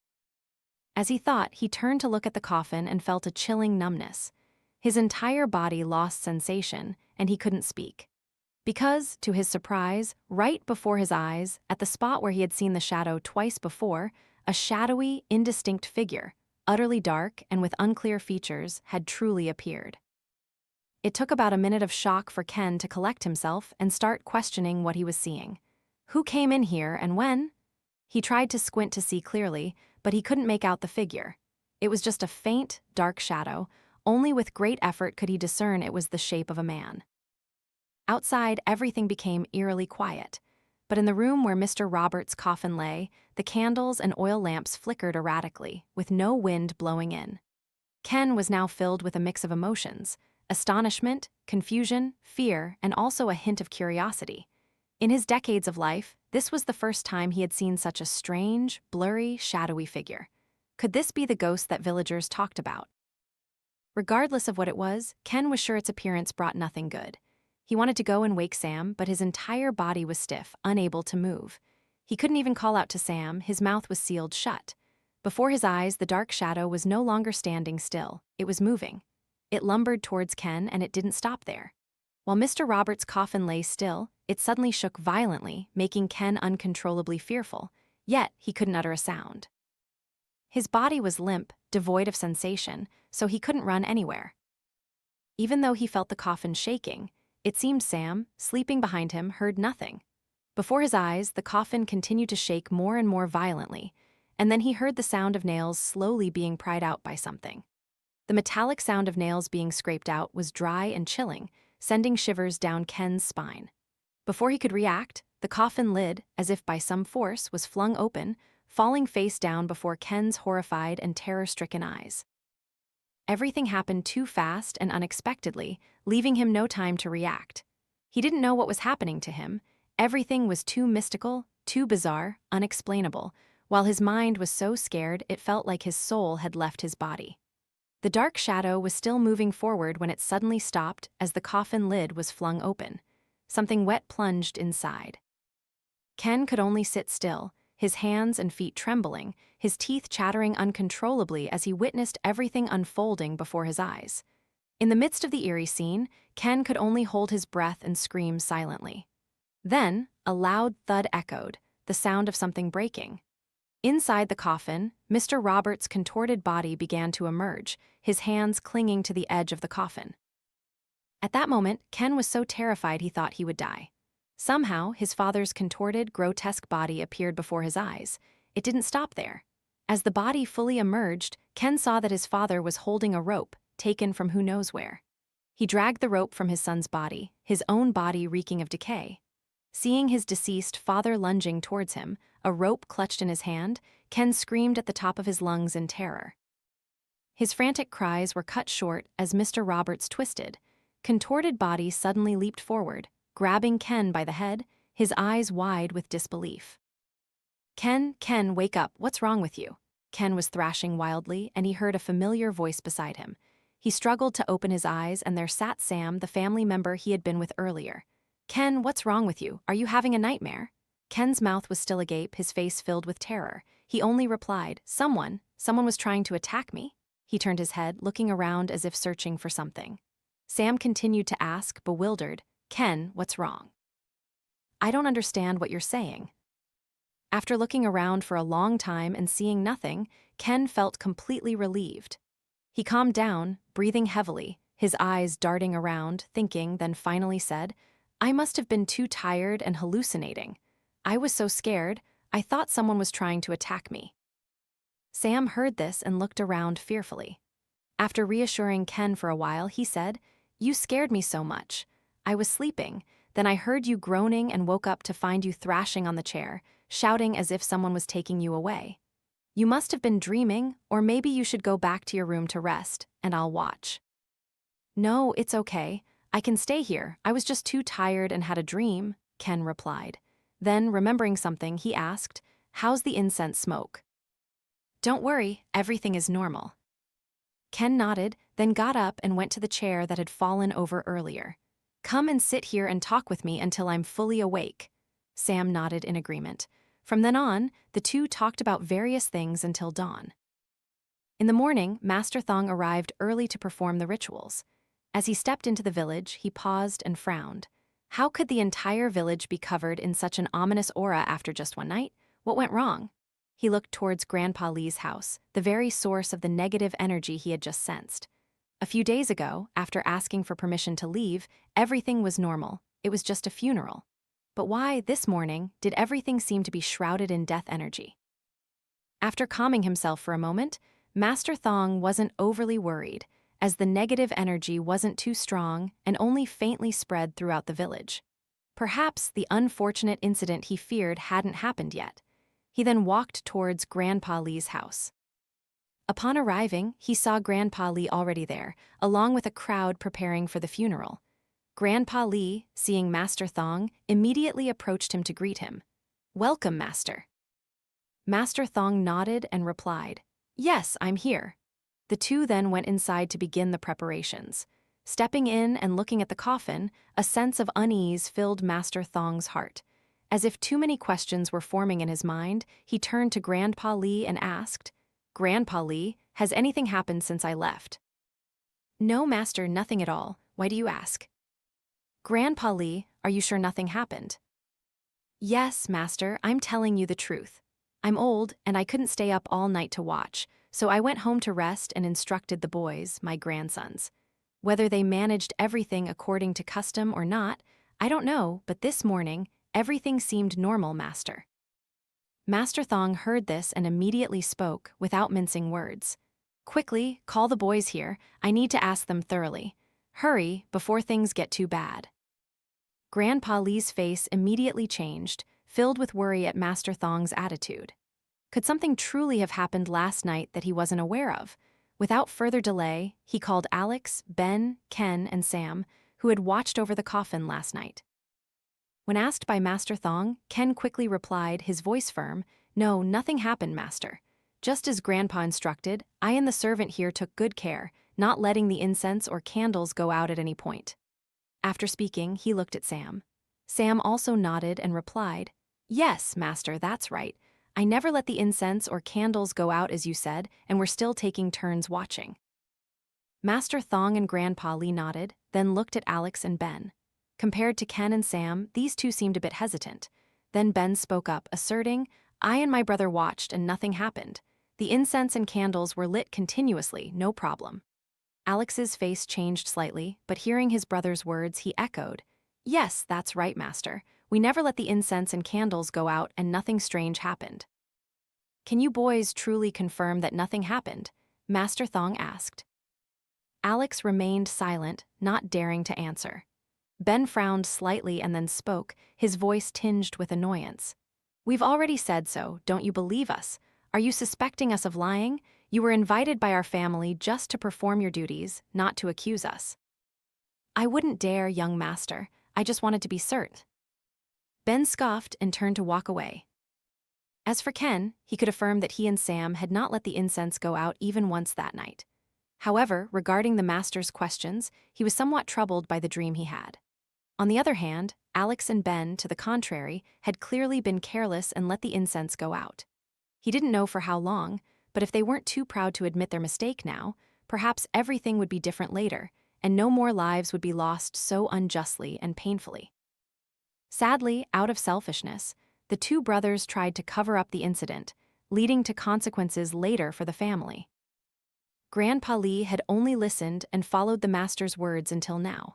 As he thought, he turned to look at the coffin and felt a chilling numbness. His entire body lost sensation, and he couldn't speak. Because, to his surprise, right before his eyes, at the spot where he had seen the shadow twice before, a shadowy, indistinct figure, utterly dark and with unclear features, had truly appeared. It took about a minute of shock for Ken to collect himself and start questioning what he was seeing. Who came in here and when? He tried to squint to see clearly, but he couldn't make out the figure. It was just a faint, dark shadow. Only with great effort could he discern it was the shape of a man. Outside, everything became eerily quiet. But in the room where Mr. Roberts' coffin lay, the candles and oil lamps flickered erratically, with no wind blowing in. Ken was now filled with a mix of emotions: astonishment, confusion, fear, and also a hint of curiosity. In his decades of life, this was the first time he had seen such a strange, blurry, shadowy figure. Could this be the ghost that villagers talked about? Regardless of what it was, Ken was sure its appearance brought nothing good. He wanted to go and wake Sam, but his entire body was stiff, unable to move. He couldn't even call out to Sam, his mouth was sealed shut. Before his eyes, the dark shadow was no longer standing still, it was moving. It lumbered towards Ken, and it didn't stop there. While Mr. Roberts' coffin lay still, it suddenly shook violently, making Ken uncontrollably fearful, yet he couldn't utter a sound. His body was limp, devoid of sensation, so he couldn't run anywhere. Even though he felt the coffin shaking, it seemed Sam, sleeping behind him, heard nothing. Before his eyes, the coffin continued to shake more and more violently, and then he heard the sound of nails slowly being pried out by something. The metallic sound of nails being scraped out was dry and chilling, sending shivers down Ken's spine. Before he could react, the coffin lid, as if by some force, was flung open, falling face down before Ken's horrified and terror-stricken eyes. Everything happened too fast and unexpectedly, leaving him no time to react. He didn't know what was happening to him. Everything was too mystical, too bizarre, unexplainable, while his mind was so scared it felt like his soul had left his body. The dark shadow was still moving forward when it suddenly stopped as the coffin lid was flung open. Something wet plunged inside. Ken could only sit still, his hands and feet trembling, his teeth chattering uncontrollably as he witnessed everything unfolding before his eyes. In the midst of the eerie scene, Ken could only hold his breath and scream silently. Then, a loud thud echoed, the sound of something breaking. Inside the coffin, Mr. Roberts' contorted body began to emerge, his hands clinging to the edge of the coffin. At that moment, Ken was so terrified he thought he would die. Somehow, his father's contorted, grotesque body appeared before his eyes. It didn't stop there. As the body fully emerged, Ken saw that his father was holding a rope, taken from who knows where. He dragged the rope from his son's body, his own body reeking of decay. Seeing his deceased father lunging towards him, a rope clutched in his hand, Ken screamed at the top of his lungs in terror. His frantic cries were cut short as Mr. Roberts twisted. Contorted body suddenly leaped forward, grabbing Ken by the head, his eyes wide with disbelief. Ken, wake up, what's wrong with you? Ken was thrashing wildly, and he heard a familiar voice beside him. He struggled to open his eyes, and there sat Sam, the family member he had been with earlier. Ken, what's wrong with you? Are you having a nightmare? Ken's mouth was still agape, his face filled with terror. He only replied, Someone was trying to attack me. He turned his head, looking around as if searching for something. Sam continued to ask, bewildered, Ken, what's wrong? I don't understand what you're saying. After looking around for a long time and seeing nothing, Ken felt completely relieved. He calmed down, breathing heavily, his eyes darting around, thinking, then finally said, I must have been too tired and hallucinating. I was so scared, I thought someone was trying to attack me. Sam heard this and looked around fearfully. After reassuring Ken for a while, he said, You scared me so much. I was sleeping, then I heard you groaning and woke up to find you thrashing on the chair, shouting as if someone was taking you away. You must have been dreaming, or maybe you should go back to your room to rest, and I'll watch. No, it's okay. I can stay here. I was just too tired and had a dream, Ken replied. Then, remembering something, he asked, How's the incense smoke? Don't worry, everything is normal. Ken nodded, then got up and went to the chair that had fallen over earlier. Come and sit here and talk with me until I'm fully awake. Sam nodded in agreement. From then on, the two talked about various things until dawn. In the morning, Master Thong arrived early to perform the rituals. As he stepped into the village, he paused and frowned. How could the entire village be covered in such an ominous aura after just one night? What went wrong? He looked towards Grandpa Lee's house, the very source of the negative energy he had just sensed. A few days ago, after asking for permission to leave, everything was normal. It was just a funeral. But why, this morning, did everything seem to be shrouded in death energy? After calming himself for a moment, Master Thong wasn't overly worried, as the negative energy wasn't too strong and only faintly spread throughout the village. Perhaps the unfortunate incident he feared hadn't happened yet. He then walked towards Grandpa Lee's house. Upon arriving, he saw Grandpa Lee already there, along with a crowd preparing for the funeral. Grandpa Lee, seeing Master Thong, immediately approached him to greet him. Welcome, Master. Master Thong nodded and replied, Yes, I'm here. The two then went inside to begin the preparations. Stepping in and looking at the coffin, a sense of unease filled Master Thong's heart. As if too many questions were forming in his mind, he turned to Grandpa Lee and asked, Grandpa Lee, has anything happened since I left? No, Master, nothing at all. Why do you ask? Grandpa Lee, are you sure nothing happened? Yes, Master, I'm telling you the truth. I'm old, and I couldn't stay up all night to watch, so I went home to rest and instructed the boys, my grandsons. Whether they managed everything according to custom or not, I don't know, but this morning, everything seemed normal, Master. Master Thong heard this and immediately spoke, without mincing words. Quickly, call the boys here. I need to ask them thoroughly. Hurry, before things get too bad. Grandpa Lee's face immediately changed, filled with worry at Master Thong's attitude. Could something truly have happened last night that he wasn't aware of? Without further delay, he called Alex, Ben, Ken, and Sam, who had watched over the coffin last night. When asked by Master Thong, Ken quickly replied, his voice firm, "No, nothing happened, Master. Just as Grandpa instructed, I and the servant here took good care, not letting the incense or candles go out at any point." After speaking, he looked at Sam. Sam also nodded and replied, "Yes, Master, that's right. I never let the incense or candles go out as you said, and we're still taking turns watching." Master Thong and Grandpa Lee nodded, then looked at Alex and Ben. Compared to Ken and Sam, these two seemed a bit hesitant. Then Ben spoke up, asserting, "I and my brother watched and nothing happened. The incense and candles were lit continuously, no problem." Alex's face changed slightly, but hearing his brother's words, he echoed, "Yes, that's right, Master. We never let the incense and candles go out and nothing strange happened." "Can you boys truly confirm that nothing happened?" Master Thong asked. Alex remained silent, not daring to answer. Ben frowned slightly and then spoke, his voice tinged with annoyance. "We've already said so, don't you believe us? Are you suspecting us of lying? You were invited by our family just to perform your duties, not to accuse us." "I wouldn't dare, young master. I just wanted to be certain." Ben scoffed and turned to walk away. As for Ken, he could affirm that he and Sam had not let the incense go out even once that night. However, regarding the master's questions, he was somewhat troubled by the dream he had. On the other hand, Alex and Ben, to the contrary, had clearly been careless and let the incense go out. He didn't know for how long, but if they weren't too proud to admit their mistake now, perhaps everything would be different later, and no more lives would be lost so unjustly and painfully. Sadly, out of selfishness, the two brothers tried to cover up the incident, leading to consequences later for the family. Grandpa Lee had only listened and followed the master's words until now.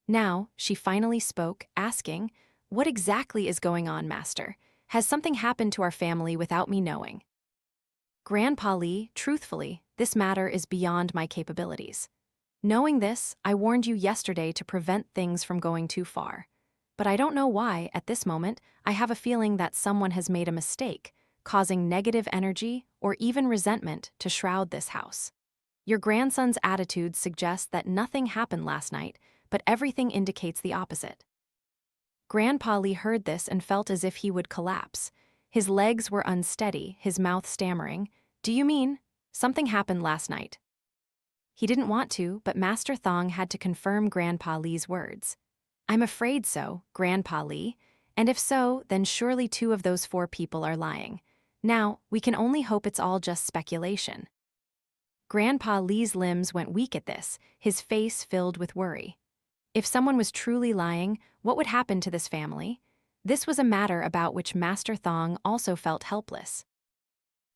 Now, she finally spoke, asking, "What exactly is going on, Master? Has something happened to our family without me knowing?" "Grandpa Lee, truthfully, this matter is beyond my capabilities. Knowing this, I warned you yesterday to prevent things from going too far. But I don't know why, at this moment, I have a feeling that someone has made a mistake, causing negative energy or even resentment to shroud this house. Your grandson's attitude suggests that nothing happened last night, but everything indicates the opposite." Grandpa Lee heard this and felt as if he would collapse. His legs were unsteady, his mouth stammering, "Do you mean something happened last night?" He didn't want to, but Master Thong had to confirm Grandpa Lee's words. "I'm afraid so, Grandpa Lee, and if so, then surely two of those four people are lying. Now, we can only hope it's all just speculation." Grandpa Lee's limbs went weak at this, his face filled with worry. If someone was truly lying, what would happen to this family? This was a matter about which Master Thong also felt helpless.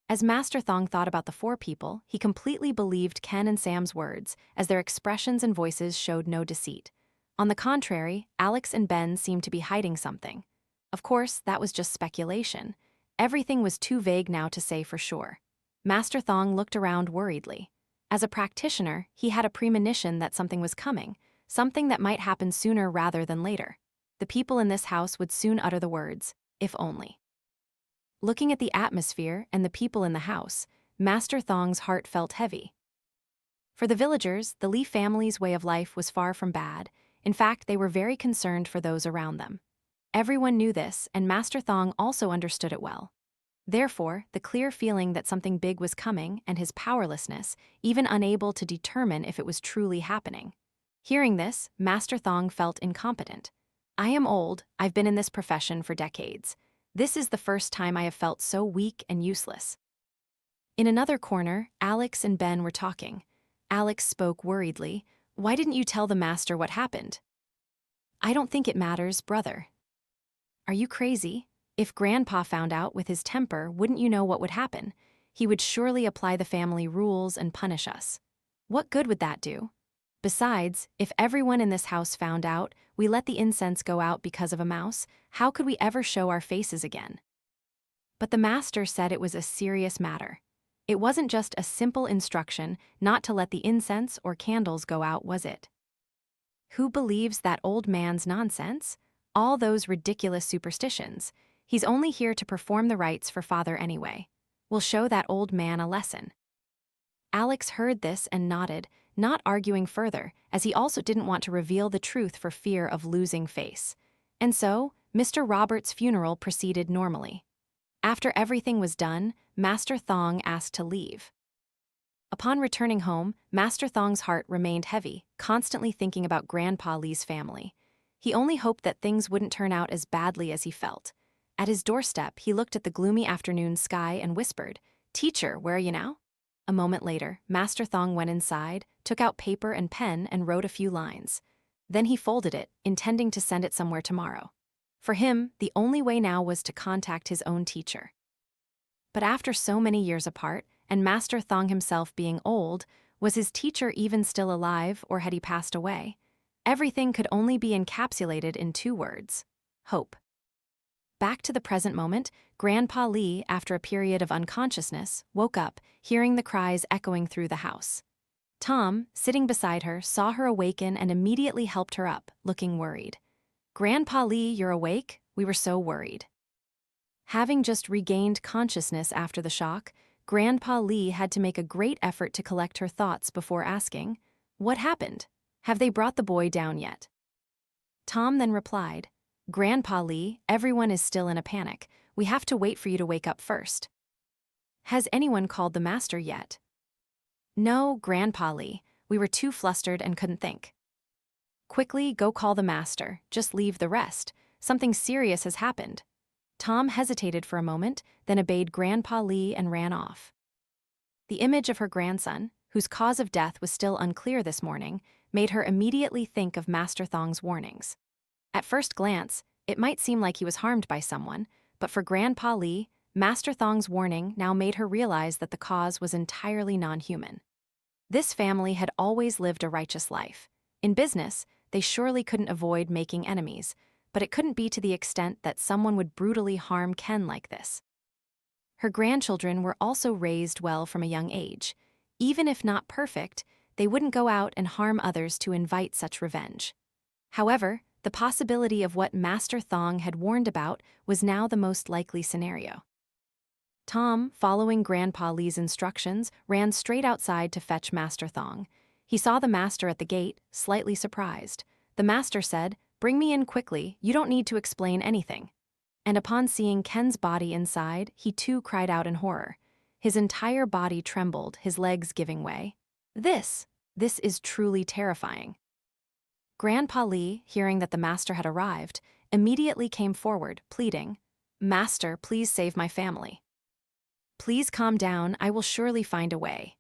As Master Thong thought about the four people, he completely believed Ken and Sam's words, as their expressions and voices showed no deceit. On the contrary, Alex and Ben seemed to be hiding something. Of course, that was just speculation. Everything was too vague now to say for sure. Master Thong looked around worriedly. As a practitioner, he had a premonition that something was coming, something that might happen sooner rather than later. The people in this house would soon utter the words, "if only." Looking at the atmosphere and the people in the house, Master Thong's heart felt heavy. For the villagers, the Lee family's way of life was far from bad. In fact, they were very concerned for those around them. Everyone knew this, and Master Thong also understood it well. Therefore, the clear feeling that something big was coming and his powerlessness, even unable to determine if it was truly happening. Hearing this, Master Thong felt incompetent. "I am old, I've been in this profession for decades. This is the first time I have felt so weak and useless." In another corner, Alex and Ben were talking. Alex spoke worriedly, "Why didn't you tell the master what happened?" "I don't think it matters, brother." "Are you crazy? If Grandpa found out with his temper, wouldn't you know what would happen? He would surely apply the family rules and punish us. What good would that do? Besides, if everyone in this house found out we let the incense go out because of a mouse, how could we ever show our faces again?" But the master said it was a serious matter. It wasn't just a simple instruction not to let the incense or candles go out, was it? "Who believes that old man's nonsense? All those ridiculous superstitions. He's only here to perform the rites for father anyway. We'll show that old man a lesson. Alex heard this and nodded, not arguing further, as he also didn't want to reveal the truth for fear of losing face. And so, Mr. Roberts' funeral proceeded normally. After everything was done, Master Thong asked to leave. Upon returning home, Master Thong's heart remained heavy, constantly thinking about Grandpa Lee's family. He only hoped that things wouldn't turn out as badly as he felt. At his doorstep, he looked at the gloomy afternoon sky and whispered, "Teacher, where are you now?" A moment later, Master Thong went inside, took out paper and pen and wrote a few lines. Then he folded it, intending to send it somewhere tomorrow. For him, the only way now was to contact his own teacher. But after so many years apart, and Master Thong himself being old, was his teacher even still alive or had he passed away? Everything could only be encapsulated in two words: hope. Back to the present moment, Grandpa Lee, after a period of unconsciousness, woke up, hearing the cries echoing through the house. Tom, sitting beside her, saw her awaken and immediately helped her up, looking worried. "Grandpa Lee, you're awake? We were so worried." Having just regained consciousness after the shock, Grandpa Lee had to make a great effort to collect her thoughts before asking, "What happened? Have they brought the boy down yet?" Tom then replied, "Grandpa Lee, everyone is still in a panic. We have to wait for you to wake up first." "Has anyone called the master yet?" "No, Grandpa Lee. We were too flustered and couldn't think." "Quickly, go call the master. Just leave the rest. Something serious has happened." Tom hesitated for a moment, then obeyed Grandpa Lee and ran off. The image of her grandson, whose cause of death was still unclear this morning, made her immediately think of Master Thong's warnings. At first glance, it might seem like he was harmed by someone, but for Grandpa Lee, Master Thong's warning now made her realize that the cause was entirely non-human. This family had always lived a righteous life. In business, they surely couldn't avoid making enemies, but it couldn't be to the extent that someone would brutally harm Ken like this. Her grandchildren were also raised well from a young age. Even if not perfect, they wouldn't go out and harm others to invite such revenge. However, the possibility of what Master Thong had warned about was now the most likely scenario. Tom, following Grandpa Lee's instructions, ran straight outside to fetch Master Thong. He saw the master at the gate, slightly surprised. The master said, "Bring me in quickly, you don't need to explain anything." And upon seeing Ken's body inside, he too cried out in horror. His entire body trembled, his legs giving way. This is truly terrifying. Grandpa Lee, hearing that the master had arrived, immediately came forward, pleading, "Master, please save my family. Please calm down, I will surely find a way."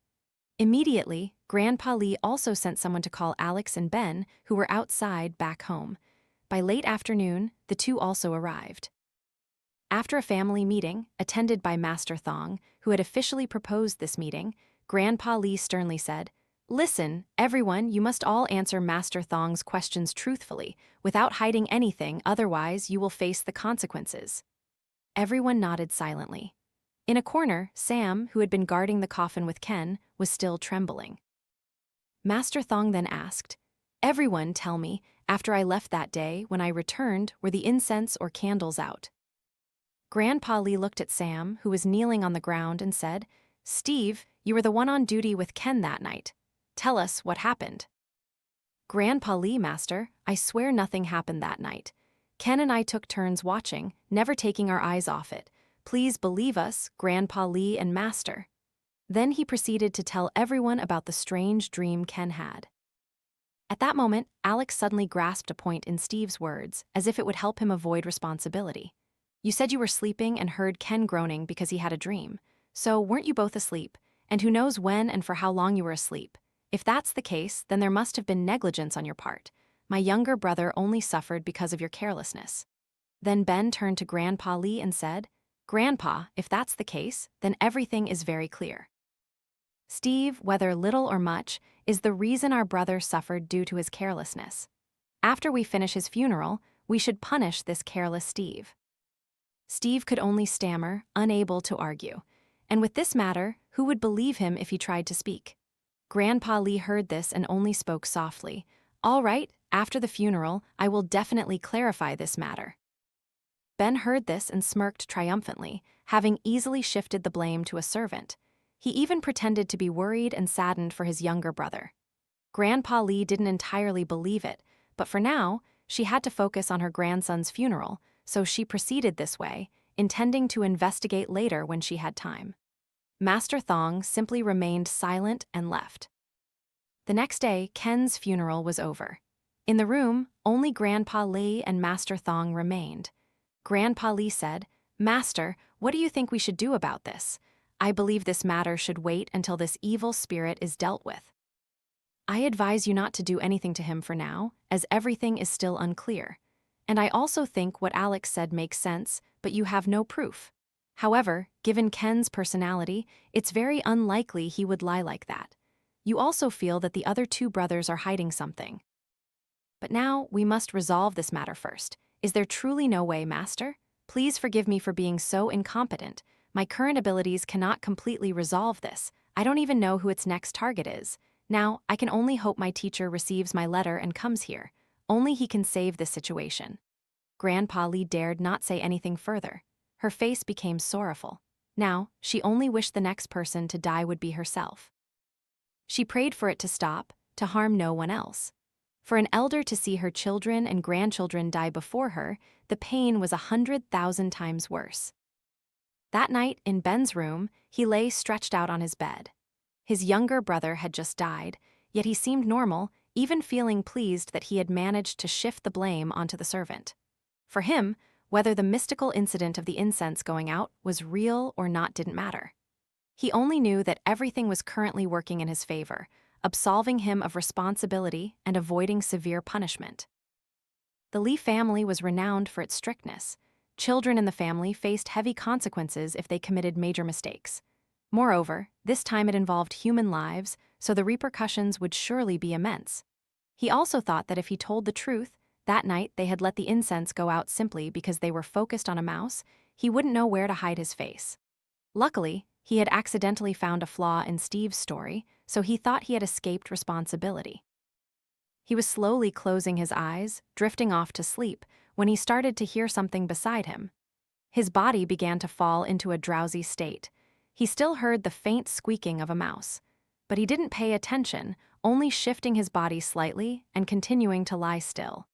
Immediately, Grandpa Lee also sent someone to call Alex and Ben, who were outside back home. By late afternoon, the two also arrived. After a family meeting, attended by Master Thong, who had officially proposed this meeting, Grandpa Lee sternly said, "Listen, everyone, you must all answer Master Thong's questions truthfully, without hiding anything, otherwise you will face the consequences." Everyone nodded silently. In a corner, Sam, who had been guarding the coffin with Ken, was still trembling. Master Thong then asked, "Everyone, tell me, after I left that day, when I returned, were the incense or candles out?" Grandpa Lee looked at Sam, who was kneeling on the ground, and said, "Steve, you were the one on duty with Ken that night. Tell us what happened." "Grandpa Lee, Master, I swear nothing happened that night. Ken and I took turns watching, never taking our eyes off it. Please believe us, Grandpa Lee and Master." Then he proceeded to tell everyone about the strange dream Ken had. At that moment, Alex suddenly grasped a point in Steve's words, as if it would help him avoid responsibility. "You said you were sleeping and heard Ken groaning because he had a dream. So weren't you both asleep? And who knows when and for how long you were asleep? If that's the case, then there must have been negligence on your part. My younger brother only suffered because of your carelessness." Then Ben turned to Grandpa Lee and said, "Grandpa, if that's the case, then everything is very clear. Steve, whether little or much, is the reason our brother suffered due to his carelessness. After we finish his funeral, we should punish this careless Steve." Steve could only stammer, unable to argue. And with this matter, who would believe him if he tried to speak? Grandpa Lee heard this and only spoke softly. "All right, After the funeral, I will definitely clarify this matter." Ben heard this and smirked triumphantly, having easily shifted the blame to a servant. He even pretended to be worried and saddened for his younger brother. Grandpa Lee didn't entirely believe it, but for now, she had to focus on her grandson's funeral, so she proceeded this way, intending to investigate later when she had time. Master Thong simply remained silent and left. The next day, Ken's funeral was over. In the room, only Grandpa Lee and Master Thong remained. Grandpa Lee said, "Master, what do you think we should do about this? I believe this matter should wait until this evil spirit is dealt with. I advise you not to do anything to him for now, as everything is still unclear. And I also think what Alex said makes sense, but you have no proof. However, given Ken's personality, it's very unlikely he would lie like that. You also feel that the other two brothers are hiding something. But now, we must resolve this matter first. Is there truly no way, Master? Please forgive me for being so incompetent. My current abilities cannot completely resolve this. I don't even know who its next target is. Now, I can only hope my teacher receives my letter and comes here. Only he can save this situation." Grandpa Lee dared not say anything further. Her face became sorrowful. Now, she only wished the next person to die would be herself. She prayed for it to stop, to harm no one else. For an elder to see her children and grandchildren die before her, the pain was 100,000 times worse. That night, in Ben's room, he lay stretched out on his bed. His younger brother had just died, yet he seemed normal, even feeling pleased that he had managed to shift the blame onto the servant. For him, whether the mystical incident of the incense going out was real or not didn't matter. He only knew that everything was currently working in his favor, absolving him of responsibility and avoiding severe punishment. The Lee family was renowned for its strictness. Children in the family faced heavy consequences if they committed major mistakes. Moreover, this time it involved human lives, so the repercussions would surely be immense. He also thought that if he told the truth, that night they had let the incense go out simply because they were focused on a mouse, he wouldn't know where to hide his face. Luckily, he had accidentally found a flaw in Steve's story, so he thought he had escaped responsibility. He was slowly closing his eyes, drifting off to sleep, when he started to hear something beside him. His body began to fall into a drowsy state. He still heard the faint squeaking of a mouse, but he didn't pay attention, only shifting his body slightly and continuing to lie still.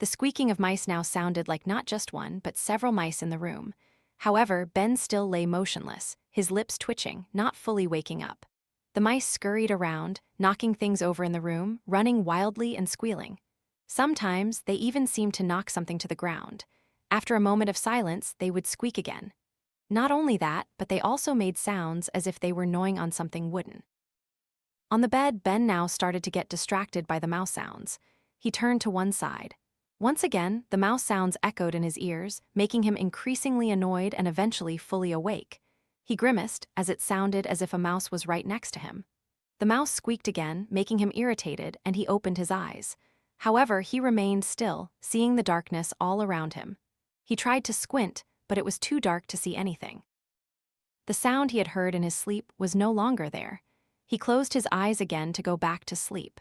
The squeaking of mice now sounded like not just one, but several mice in the room. However, Ben still lay motionless, his lips twitching, not fully waking up. The mice scurried around, knocking things over in the room, running wildly and squealing. Sometimes, they even seemed to knock something to the ground. After a moment of silence, they would squeak again. Not only that, but they also made sounds as if they were gnawing on something wooden. On the bed, Ben now started to get distracted by the mouse sounds. He turned to one side. Once again, the mouse sounds echoed in his ears, making him increasingly annoyed and eventually fully awake. He grimaced, as it sounded as if a mouse was right next to him. The mouse squeaked again, making him irritated, and he opened his eyes. However, he remained still, seeing the darkness all around him. He tried to squint, but it was too dark to see anything. The sound he had heard in his sleep was no longer there. He closed his eyes again to go back to sleep.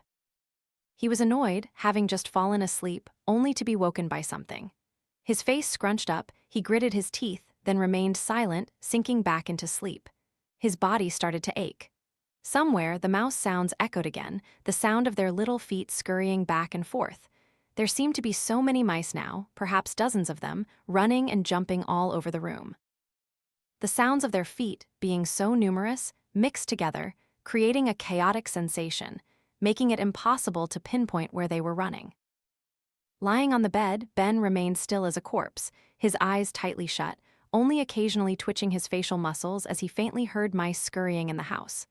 He was annoyed, having just fallen asleep, only to be woken by something. His face scrunched up, he gritted his teeth, then remained silent, sinking back into sleep. His body started to ache. Somewhere, the mouse sounds echoed again, the sound of their little feet scurrying back and forth. There seemed to be so many mice now, perhaps dozens of them, running and jumping all over the room. The sounds of their feet, being so numerous, mixed together, creating a chaotic sensation, making it impossible to pinpoint where they were running. Lying on the bed, Ben remained still as a corpse, his eyes tightly shut, only occasionally twitching his facial muscles as he faintly heard mice scurrying in the house.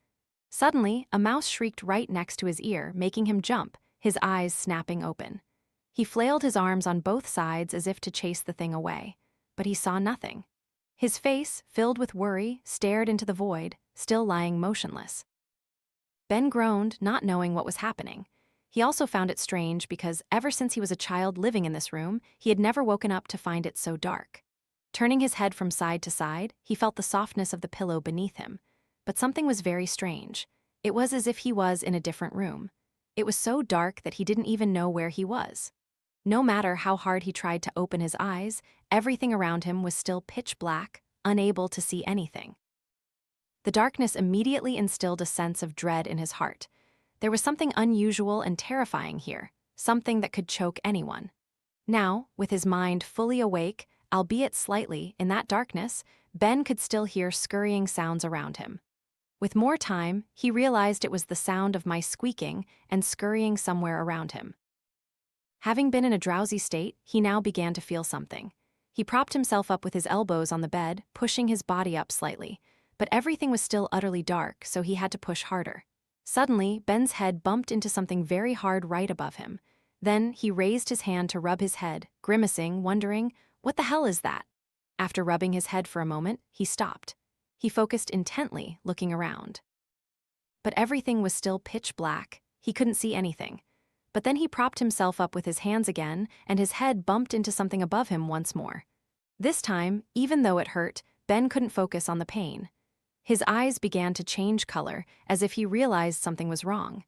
Suddenly, a mouse shrieked right next to his ear, making him jump, his eyes snapping open. He flailed his arms on both sides as if to chase the thing away, but he saw nothing. His face, filled with worry, stared into the void, still lying motionless. Ben groaned, not knowing what was happening. He also found it strange because ever since he was a child living in this room, he had never woken up to find it so dark. Turning his head from side to side, he felt the softness of the pillow beneath him. But something was very strange. It was as if he was in a different room. It was so dark that he didn't even know where he was. No matter how hard he tried to open his eyes, everything around him was still pitch black, unable to see anything. The darkness immediately instilled a sense of dread in his heart. There was something unusual and terrifying here, something that could choke anyone. Now, with his mind fully awake, albeit slightly, in that darkness, Ben could still hear scurrying sounds around him. With more time, he realized it was the sound of mice squeaking and scurrying somewhere around him. Having been in a drowsy state, he now began to feel something. He propped himself up with his elbows on the bed, pushing his body up slightly. But everything was still utterly dark, so he had to push harder. Suddenly, Ben's head bumped into something very hard right above him. Then, he raised his hand to rub his head, grimacing, wondering, what the hell is that? After rubbing his head for a moment, he stopped. He focused intently, looking around. But everything was still pitch black. He couldn't see anything. But then he propped himself up with his hands again, and his head bumped into something above him once more. This time, even though it hurt, Ben couldn't focus on the pain. His eyes began to change color, as if he realized something was wrong.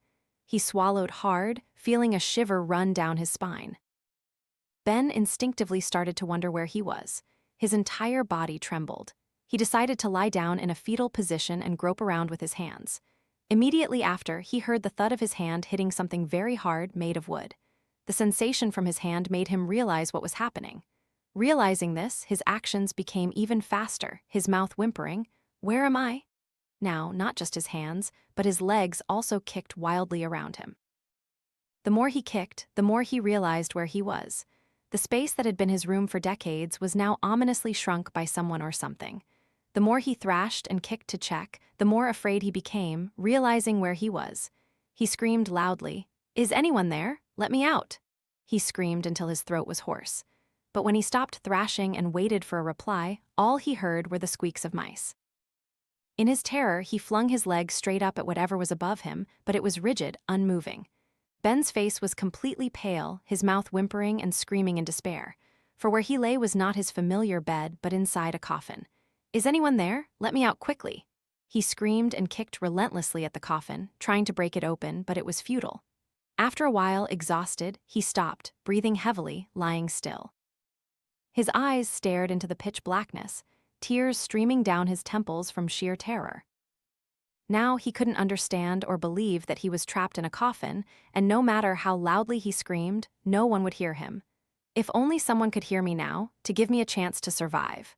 He swallowed hard, feeling a shiver run down his spine. Ben instinctively started to wonder where he was. His entire body trembled. He decided to lie down in a fetal position and grope around with his hands. Immediately after, he heard the thud of his hand hitting something very hard made of wood. The sensation from his hand made him realize what was happening. Realizing this, his actions became even faster, his mouth whimpering, "Where am I?" Now, not just his hands, but his legs also kicked wildly around him. The more he kicked, the more he realized where he was. The space that had been his room for decades was now ominously shrunk by someone or something. The more he thrashed and kicked to check, the more afraid he became, realizing where he was. He screamed loudly, "Is anyone there? Let me out!" He screamed until his throat was hoarse. But when he stopped thrashing and waited for a reply, all he heard were the squeaks of mice. In his terror, he flung his legs straight up at whatever was above him, but it was rigid, unmoving. Ben's face was completely pale, his mouth whimpering and screaming in despair. For where he lay was not his familiar bed, but inside a coffin. "Is anyone there? Let me out quickly!" He screamed and kicked relentlessly at the coffin, trying to break it open, but it was futile. After a while, exhausted, he stopped, breathing heavily, lying still. His eyes stared into the pitch blackness, tears streaming down his temples from sheer terror. Now he couldn't understand or believe that he was trapped in a coffin, and no matter how loudly he screamed, no one would hear him. If only someone could hear me now, to give me a chance to survive.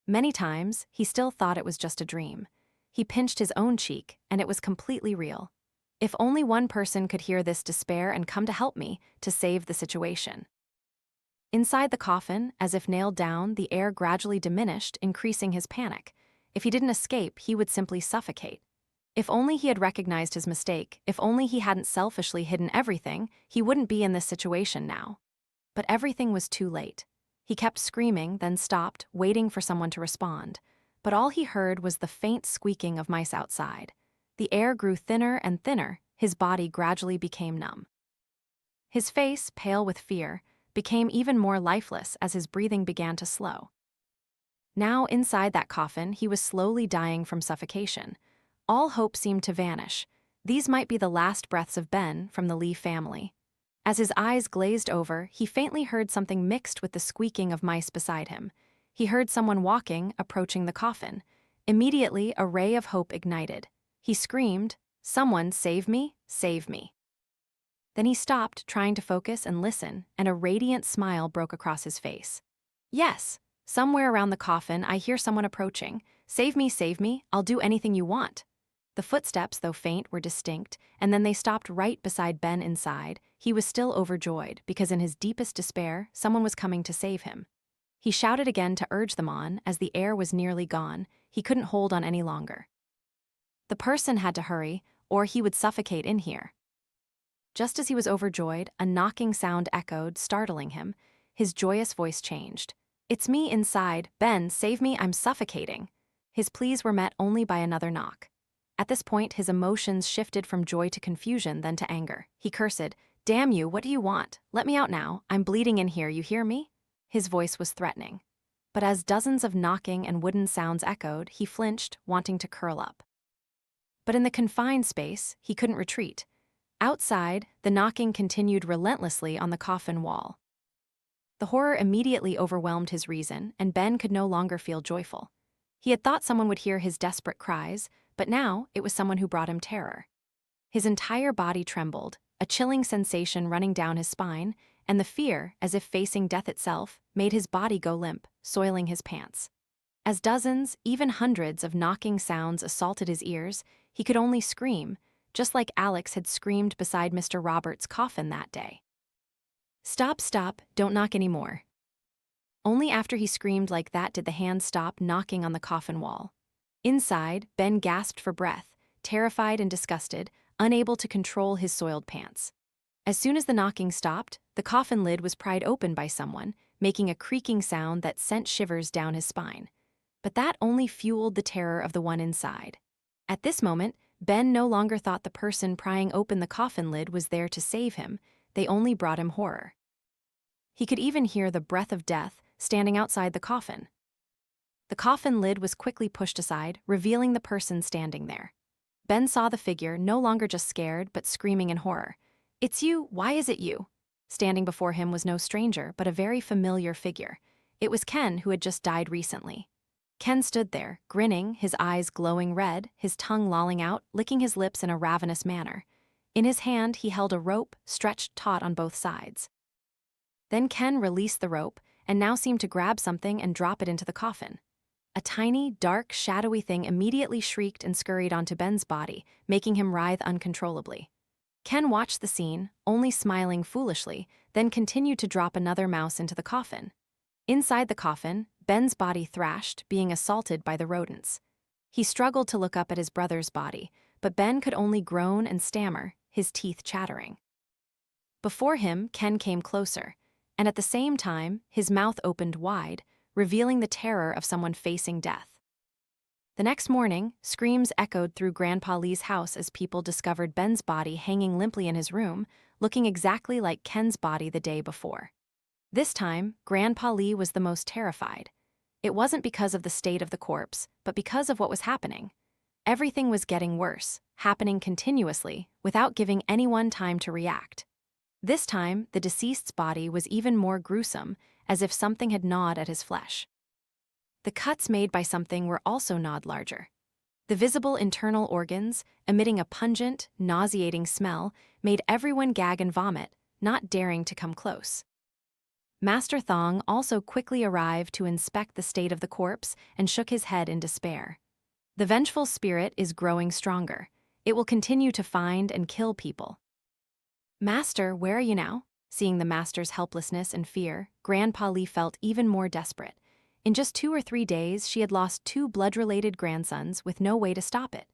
Many times, he still thought it was just a dream. He pinched his own cheek, and it was completely real. If only one person could hear this despair and come to help me, to save the situation. Inside the coffin, as if nailed down, the air gradually diminished, increasing his panic. If he didn't escape, he would simply suffocate. If only he had recognized his mistake, if only he hadn't selfishly hidden everything, he wouldn't be in this situation now. But everything was too late. He kept screaming, then stopped, waiting for someone to respond. But all he heard was the faint squeaking of mice outside. The air grew thinner and thinner, his body gradually became numb. His face, pale with fear, became even more lifeless as his breathing began to slow. Now, inside that coffin, he was slowly dying from suffocation. All hope seemed to vanish. These might be the last breaths of Ben from the Lee family. As his eyes glazed over, he faintly heard something mixed with the squeaking of mice beside him. He heard someone walking, approaching the coffin. Immediately, a ray of hope ignited. He screamed, "Someone save me, save me." Then he stopped, trying to focus and listen, and a radiant smile broke across his face. "Yes, somewhere around the coffin I hear someone approaching. Save me, I'll do anything you want." The footsteps, though faint, were distinct, and then they stopped right beside Ben inside. He was still overjoyed, because in his deepest despair, someone was coming to save him. He shouted again to urge them on, as the air was nearly gone. He couldn't hold on any longer. The person had to hurry, or he would suffocate in here. Just as he was overjoyed, a knocking sound echoed, startling him. His joyous voice changed. "It's me inside. Ben, save me, I'm suffocating." His pleas were met only by another knock. At this point, his emotions shifted from joy to confusion, then to anger. He cursed, "Damn you, what do you want? Let me out now. I'm bleeding in here, you hear me?" His voice was threatening. But as dozens of knocking and wooden sounds echoed, he flinched, wanting to curl up. But in the confined space, he couldn't retreat. Outside, the knocking continued relentlessly on the coffin wall. The horror immediately overwhelmed his reason, and Ben could no longer feel joyful. He had thought someone would hear his desperate cries, but now it was someone who brought him terror. His entire body trembled, a chilling sensation running down his spine, and the fear, as if facing death itself, made his body go limp, soiling his pants. As dozens, even hundreds of knocking sounds assaulted his ears, he could only scream, just like Alex had screamed beside Mr. Roberts' coffin that day. "Stop, stop, don't knock anymore." Only after he screamed like that did the hand stop knocking on the coffin wall. Inside, Ben gasped for breath, terrified and disgusted, unable to control his soiled pants. As soon as the knocking stopped, the coffin lid was pried open by someone, making a creaking sound that sent shivers down his spine. But that only fueled the terror of the one inside. At this moment, Ben no longer thought the person prying open the coffin lid was there to save him, they only brought him horror. He could even hear the breath of death standing outside the coffin. The coffin lid was quickly pushed aside, revealing the person standing there. Ben saw the figure, no longer just scared, but screaming in horror. "It's you, why is it you?" Standing before him was no stranger, but a very familiar figure. It was Ken, who had just died recently. Ken stood there, grinning, his eyes glowing red, his tongue lolling out, licking his lips in a ravenous manner. In his hand, he held a rope, stretched taut on both sides. Then Ken released the rope, and now seemed to grab something and drop it into the coffin. A tiny, dark, shadowy thing immediately shrieked and scurried onto Ben's body, making him writhe uncontrollably. Ken watched the scene, only smiling foolishly, then continued to drop another mouse into the coffin. Inside the coffin, Ben's body thrashed, being assaulted by the rodents. He struggled to look up at his brother's body, but Ben could only groan and stammer, his teeth chattering. Before him, Ken came closer, and at the same time, his mouth opened wide, revealing the terror of someone facing death. The next morning, screams echoed through Grandpa Lee's house as people discovered Ben's body hanging limply in his room, looking exactly like Ken's body the day before. This time, Grandpa Lee was the most terrified. It wasn't because of the state of the corpse, but because of what was happening. Everything was getting worse, happening continuously, without giving anyone time to react. This time, the deceased's body was even more gruesome, as if something had gnawed at his flesh. The cuts made by something were also gnawed larger. The visible internal organs, emitting a pungent, nauseating smell, made everyone gag and vomit, not daring to come close. Master Thong also quickly arrived to inspect the state of the corpse and shook his head in despair. The vengeful spirit is growing stronger. It will continue to find and kill people. "Master, where are you now?" Seeing the master's helplessness and fear, Grandpa Lee felt even more desperate. In just 2 or 3 days, she had lost 2 blood-related grandsons with no way to stop it.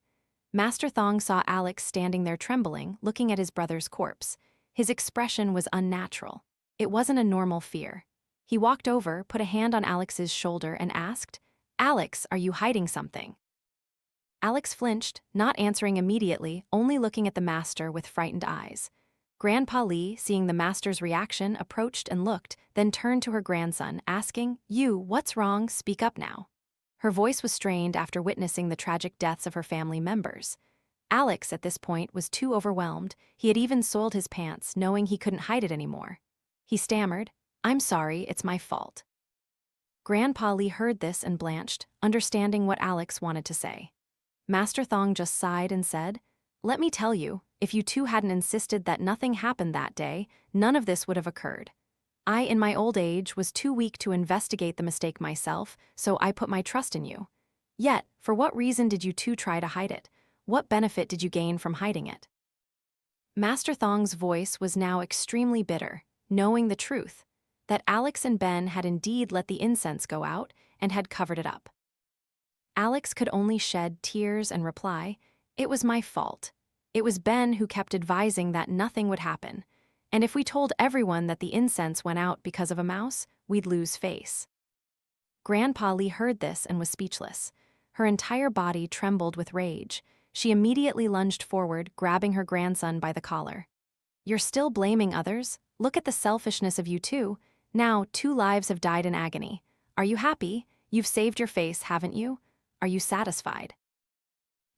Master Thong saw Alex standing there trembling, looking at his brother's corpse. His expression was unnatural. It wasn't a normal fear. He walked over, put a hand on Alex's shoulder, and asked, "Alex, are you hiding something?" Alex flinched, not answering immediately, only looking at the master with frightened eyes. Grandpa Lee, seeing the master's reaction, approached and looked, then turned to her grandson, asking, "You, what's wrong? Speak up now." Her voice was strained after witnessing the tragic deaths of her family members. Alex, at this point, was too overwhelmed. He had even soiled his pants, knowing he couldn't hide it anymore. He stammered, "I'm sorry, it's my fault." Grandpa Lee heard this and blanched, understanding what Alex wanted to say. Master Thong just sighed and said, "Let me tell you, if you two hadn't insisted that nothing happened that day, none of this would have occurred. I, in my old age, was too weak to investigate the mistake myself, so I put my trust in you. Yet, for what reason did you two try to hide it? What benefit did you gain from hiding it?" Master Thong's voice was now extremely bitter, knowing the truth, that Alex and Ben had indeed let the incense go out and had covered it up. Alex could only shed tears and reply, "It was my fault. It was Ben who kept advising that nothing would happen, and if we told everyone that the incense went out because of a mouse, we'd lose face." Grandpa Lee heard this and was speechless. Her entire body trembled with rage. She immediately lunged forward, grabbing her grandson by the collar. "You're still blaming others? Look at the selfishness of you two. Now 2 lives have died in agony. Are you happy? You've saved your face, haven't you? Are you satisfied?"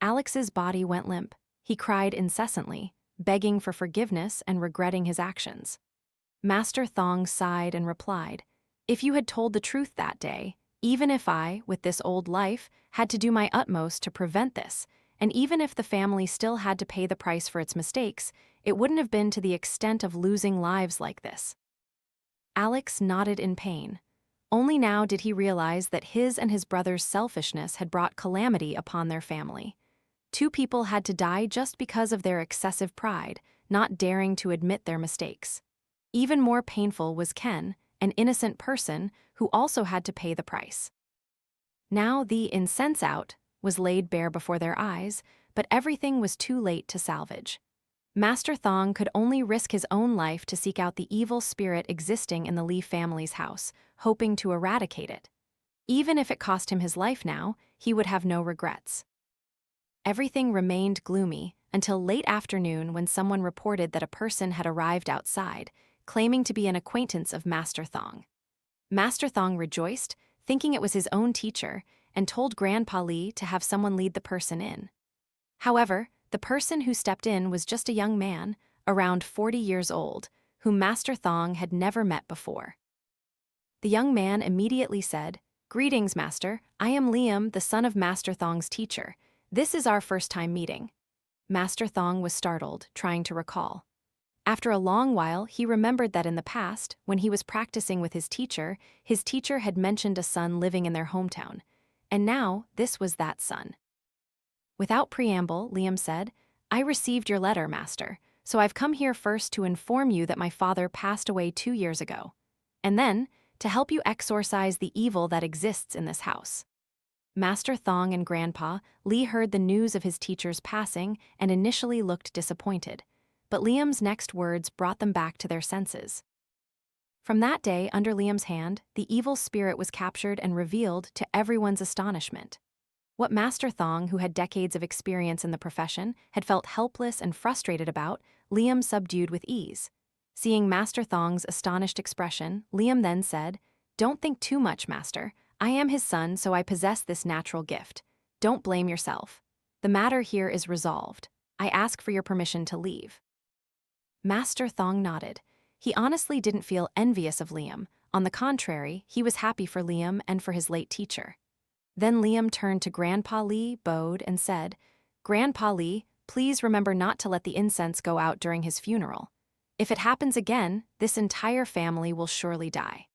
Alex's body went limp. He cried incessantly. begging for forgiveness and regretting his actions. Master Thong sighed and replied, "If you had told the truth that day, even if I, with this old life, had to do my utmost to prevent this, and even if the family still had to pay the price for its mistakes, it wouldn't have been to the extent of losing lives like this." Alex nodded in pain. Only now did he realize that his and his brother's selfishness had brought calamity upon their family. Two people had to die just because of their excessive pride, not daring to admit their mistakes. Even more painful was Ken, an innocent person who also had to pay the price. Now the incense out was laid bare before their eyes, but everything was too late to salvage. Master Thong could only risk his own life to seek out the evil spirit existing in the Lee family's house, hoping to eradicate it. Even if it cost him his life now, he would have no regrets. Everything remained gloomy until late afternoon when someone reported that a person had arrived outside, claiming to be an acquaintance of Master Thong. Master Thong rejoiced, thinking it was his own teacher, and told Grandpa Lee to have someone lead the person in. However, the person who stepped in was just a young man, around 40 years old, whom Master Thong had never met before. The young man immediately said, "Greetings, Master. I am Liam, the son of Master Thong's teacher. This is our first time meeting." Master Thong was startled, trying to recall. After a long while, he remembered that in the past, when he was practicing with his teacher had mentioned a son living in their hometown. And now, this was that son. Without preamble, Liam said, "I received your letter, Master, so I've come here first to inform you that my father passed away 2 years ago. And then, to help you exorcise the evil that exists in this house." Master Thong and Grandpa Lee heard the news of his teacher's passing and initially looked disappointed, but Liam's next words brought them back to their senses. From that day, under Liam's hand, the evil spirit was captured and revealed to everyone's astonishment. What Master Thong, who had decades of experience in the profession, had felt helpless and frustrated about, Liam subdued with ease. Seeing Master Thong's astonished expression, Liam then said, "Don't think too much, Master. I am his son, so I possess this natural gift. Don't blame yourself. The matter here is resolved. I ask for your permission to leave." Master Thong nodded. He honestly didn't feel envious of Liam. On the contrary, he was happy for Liam and for his late teacher. Then Liam turned to Grandpa Lee, bowed, and said, "Grandpa Lee, please remember not to let the incense go out during his funeral. If it happens again, this entire family will surely die."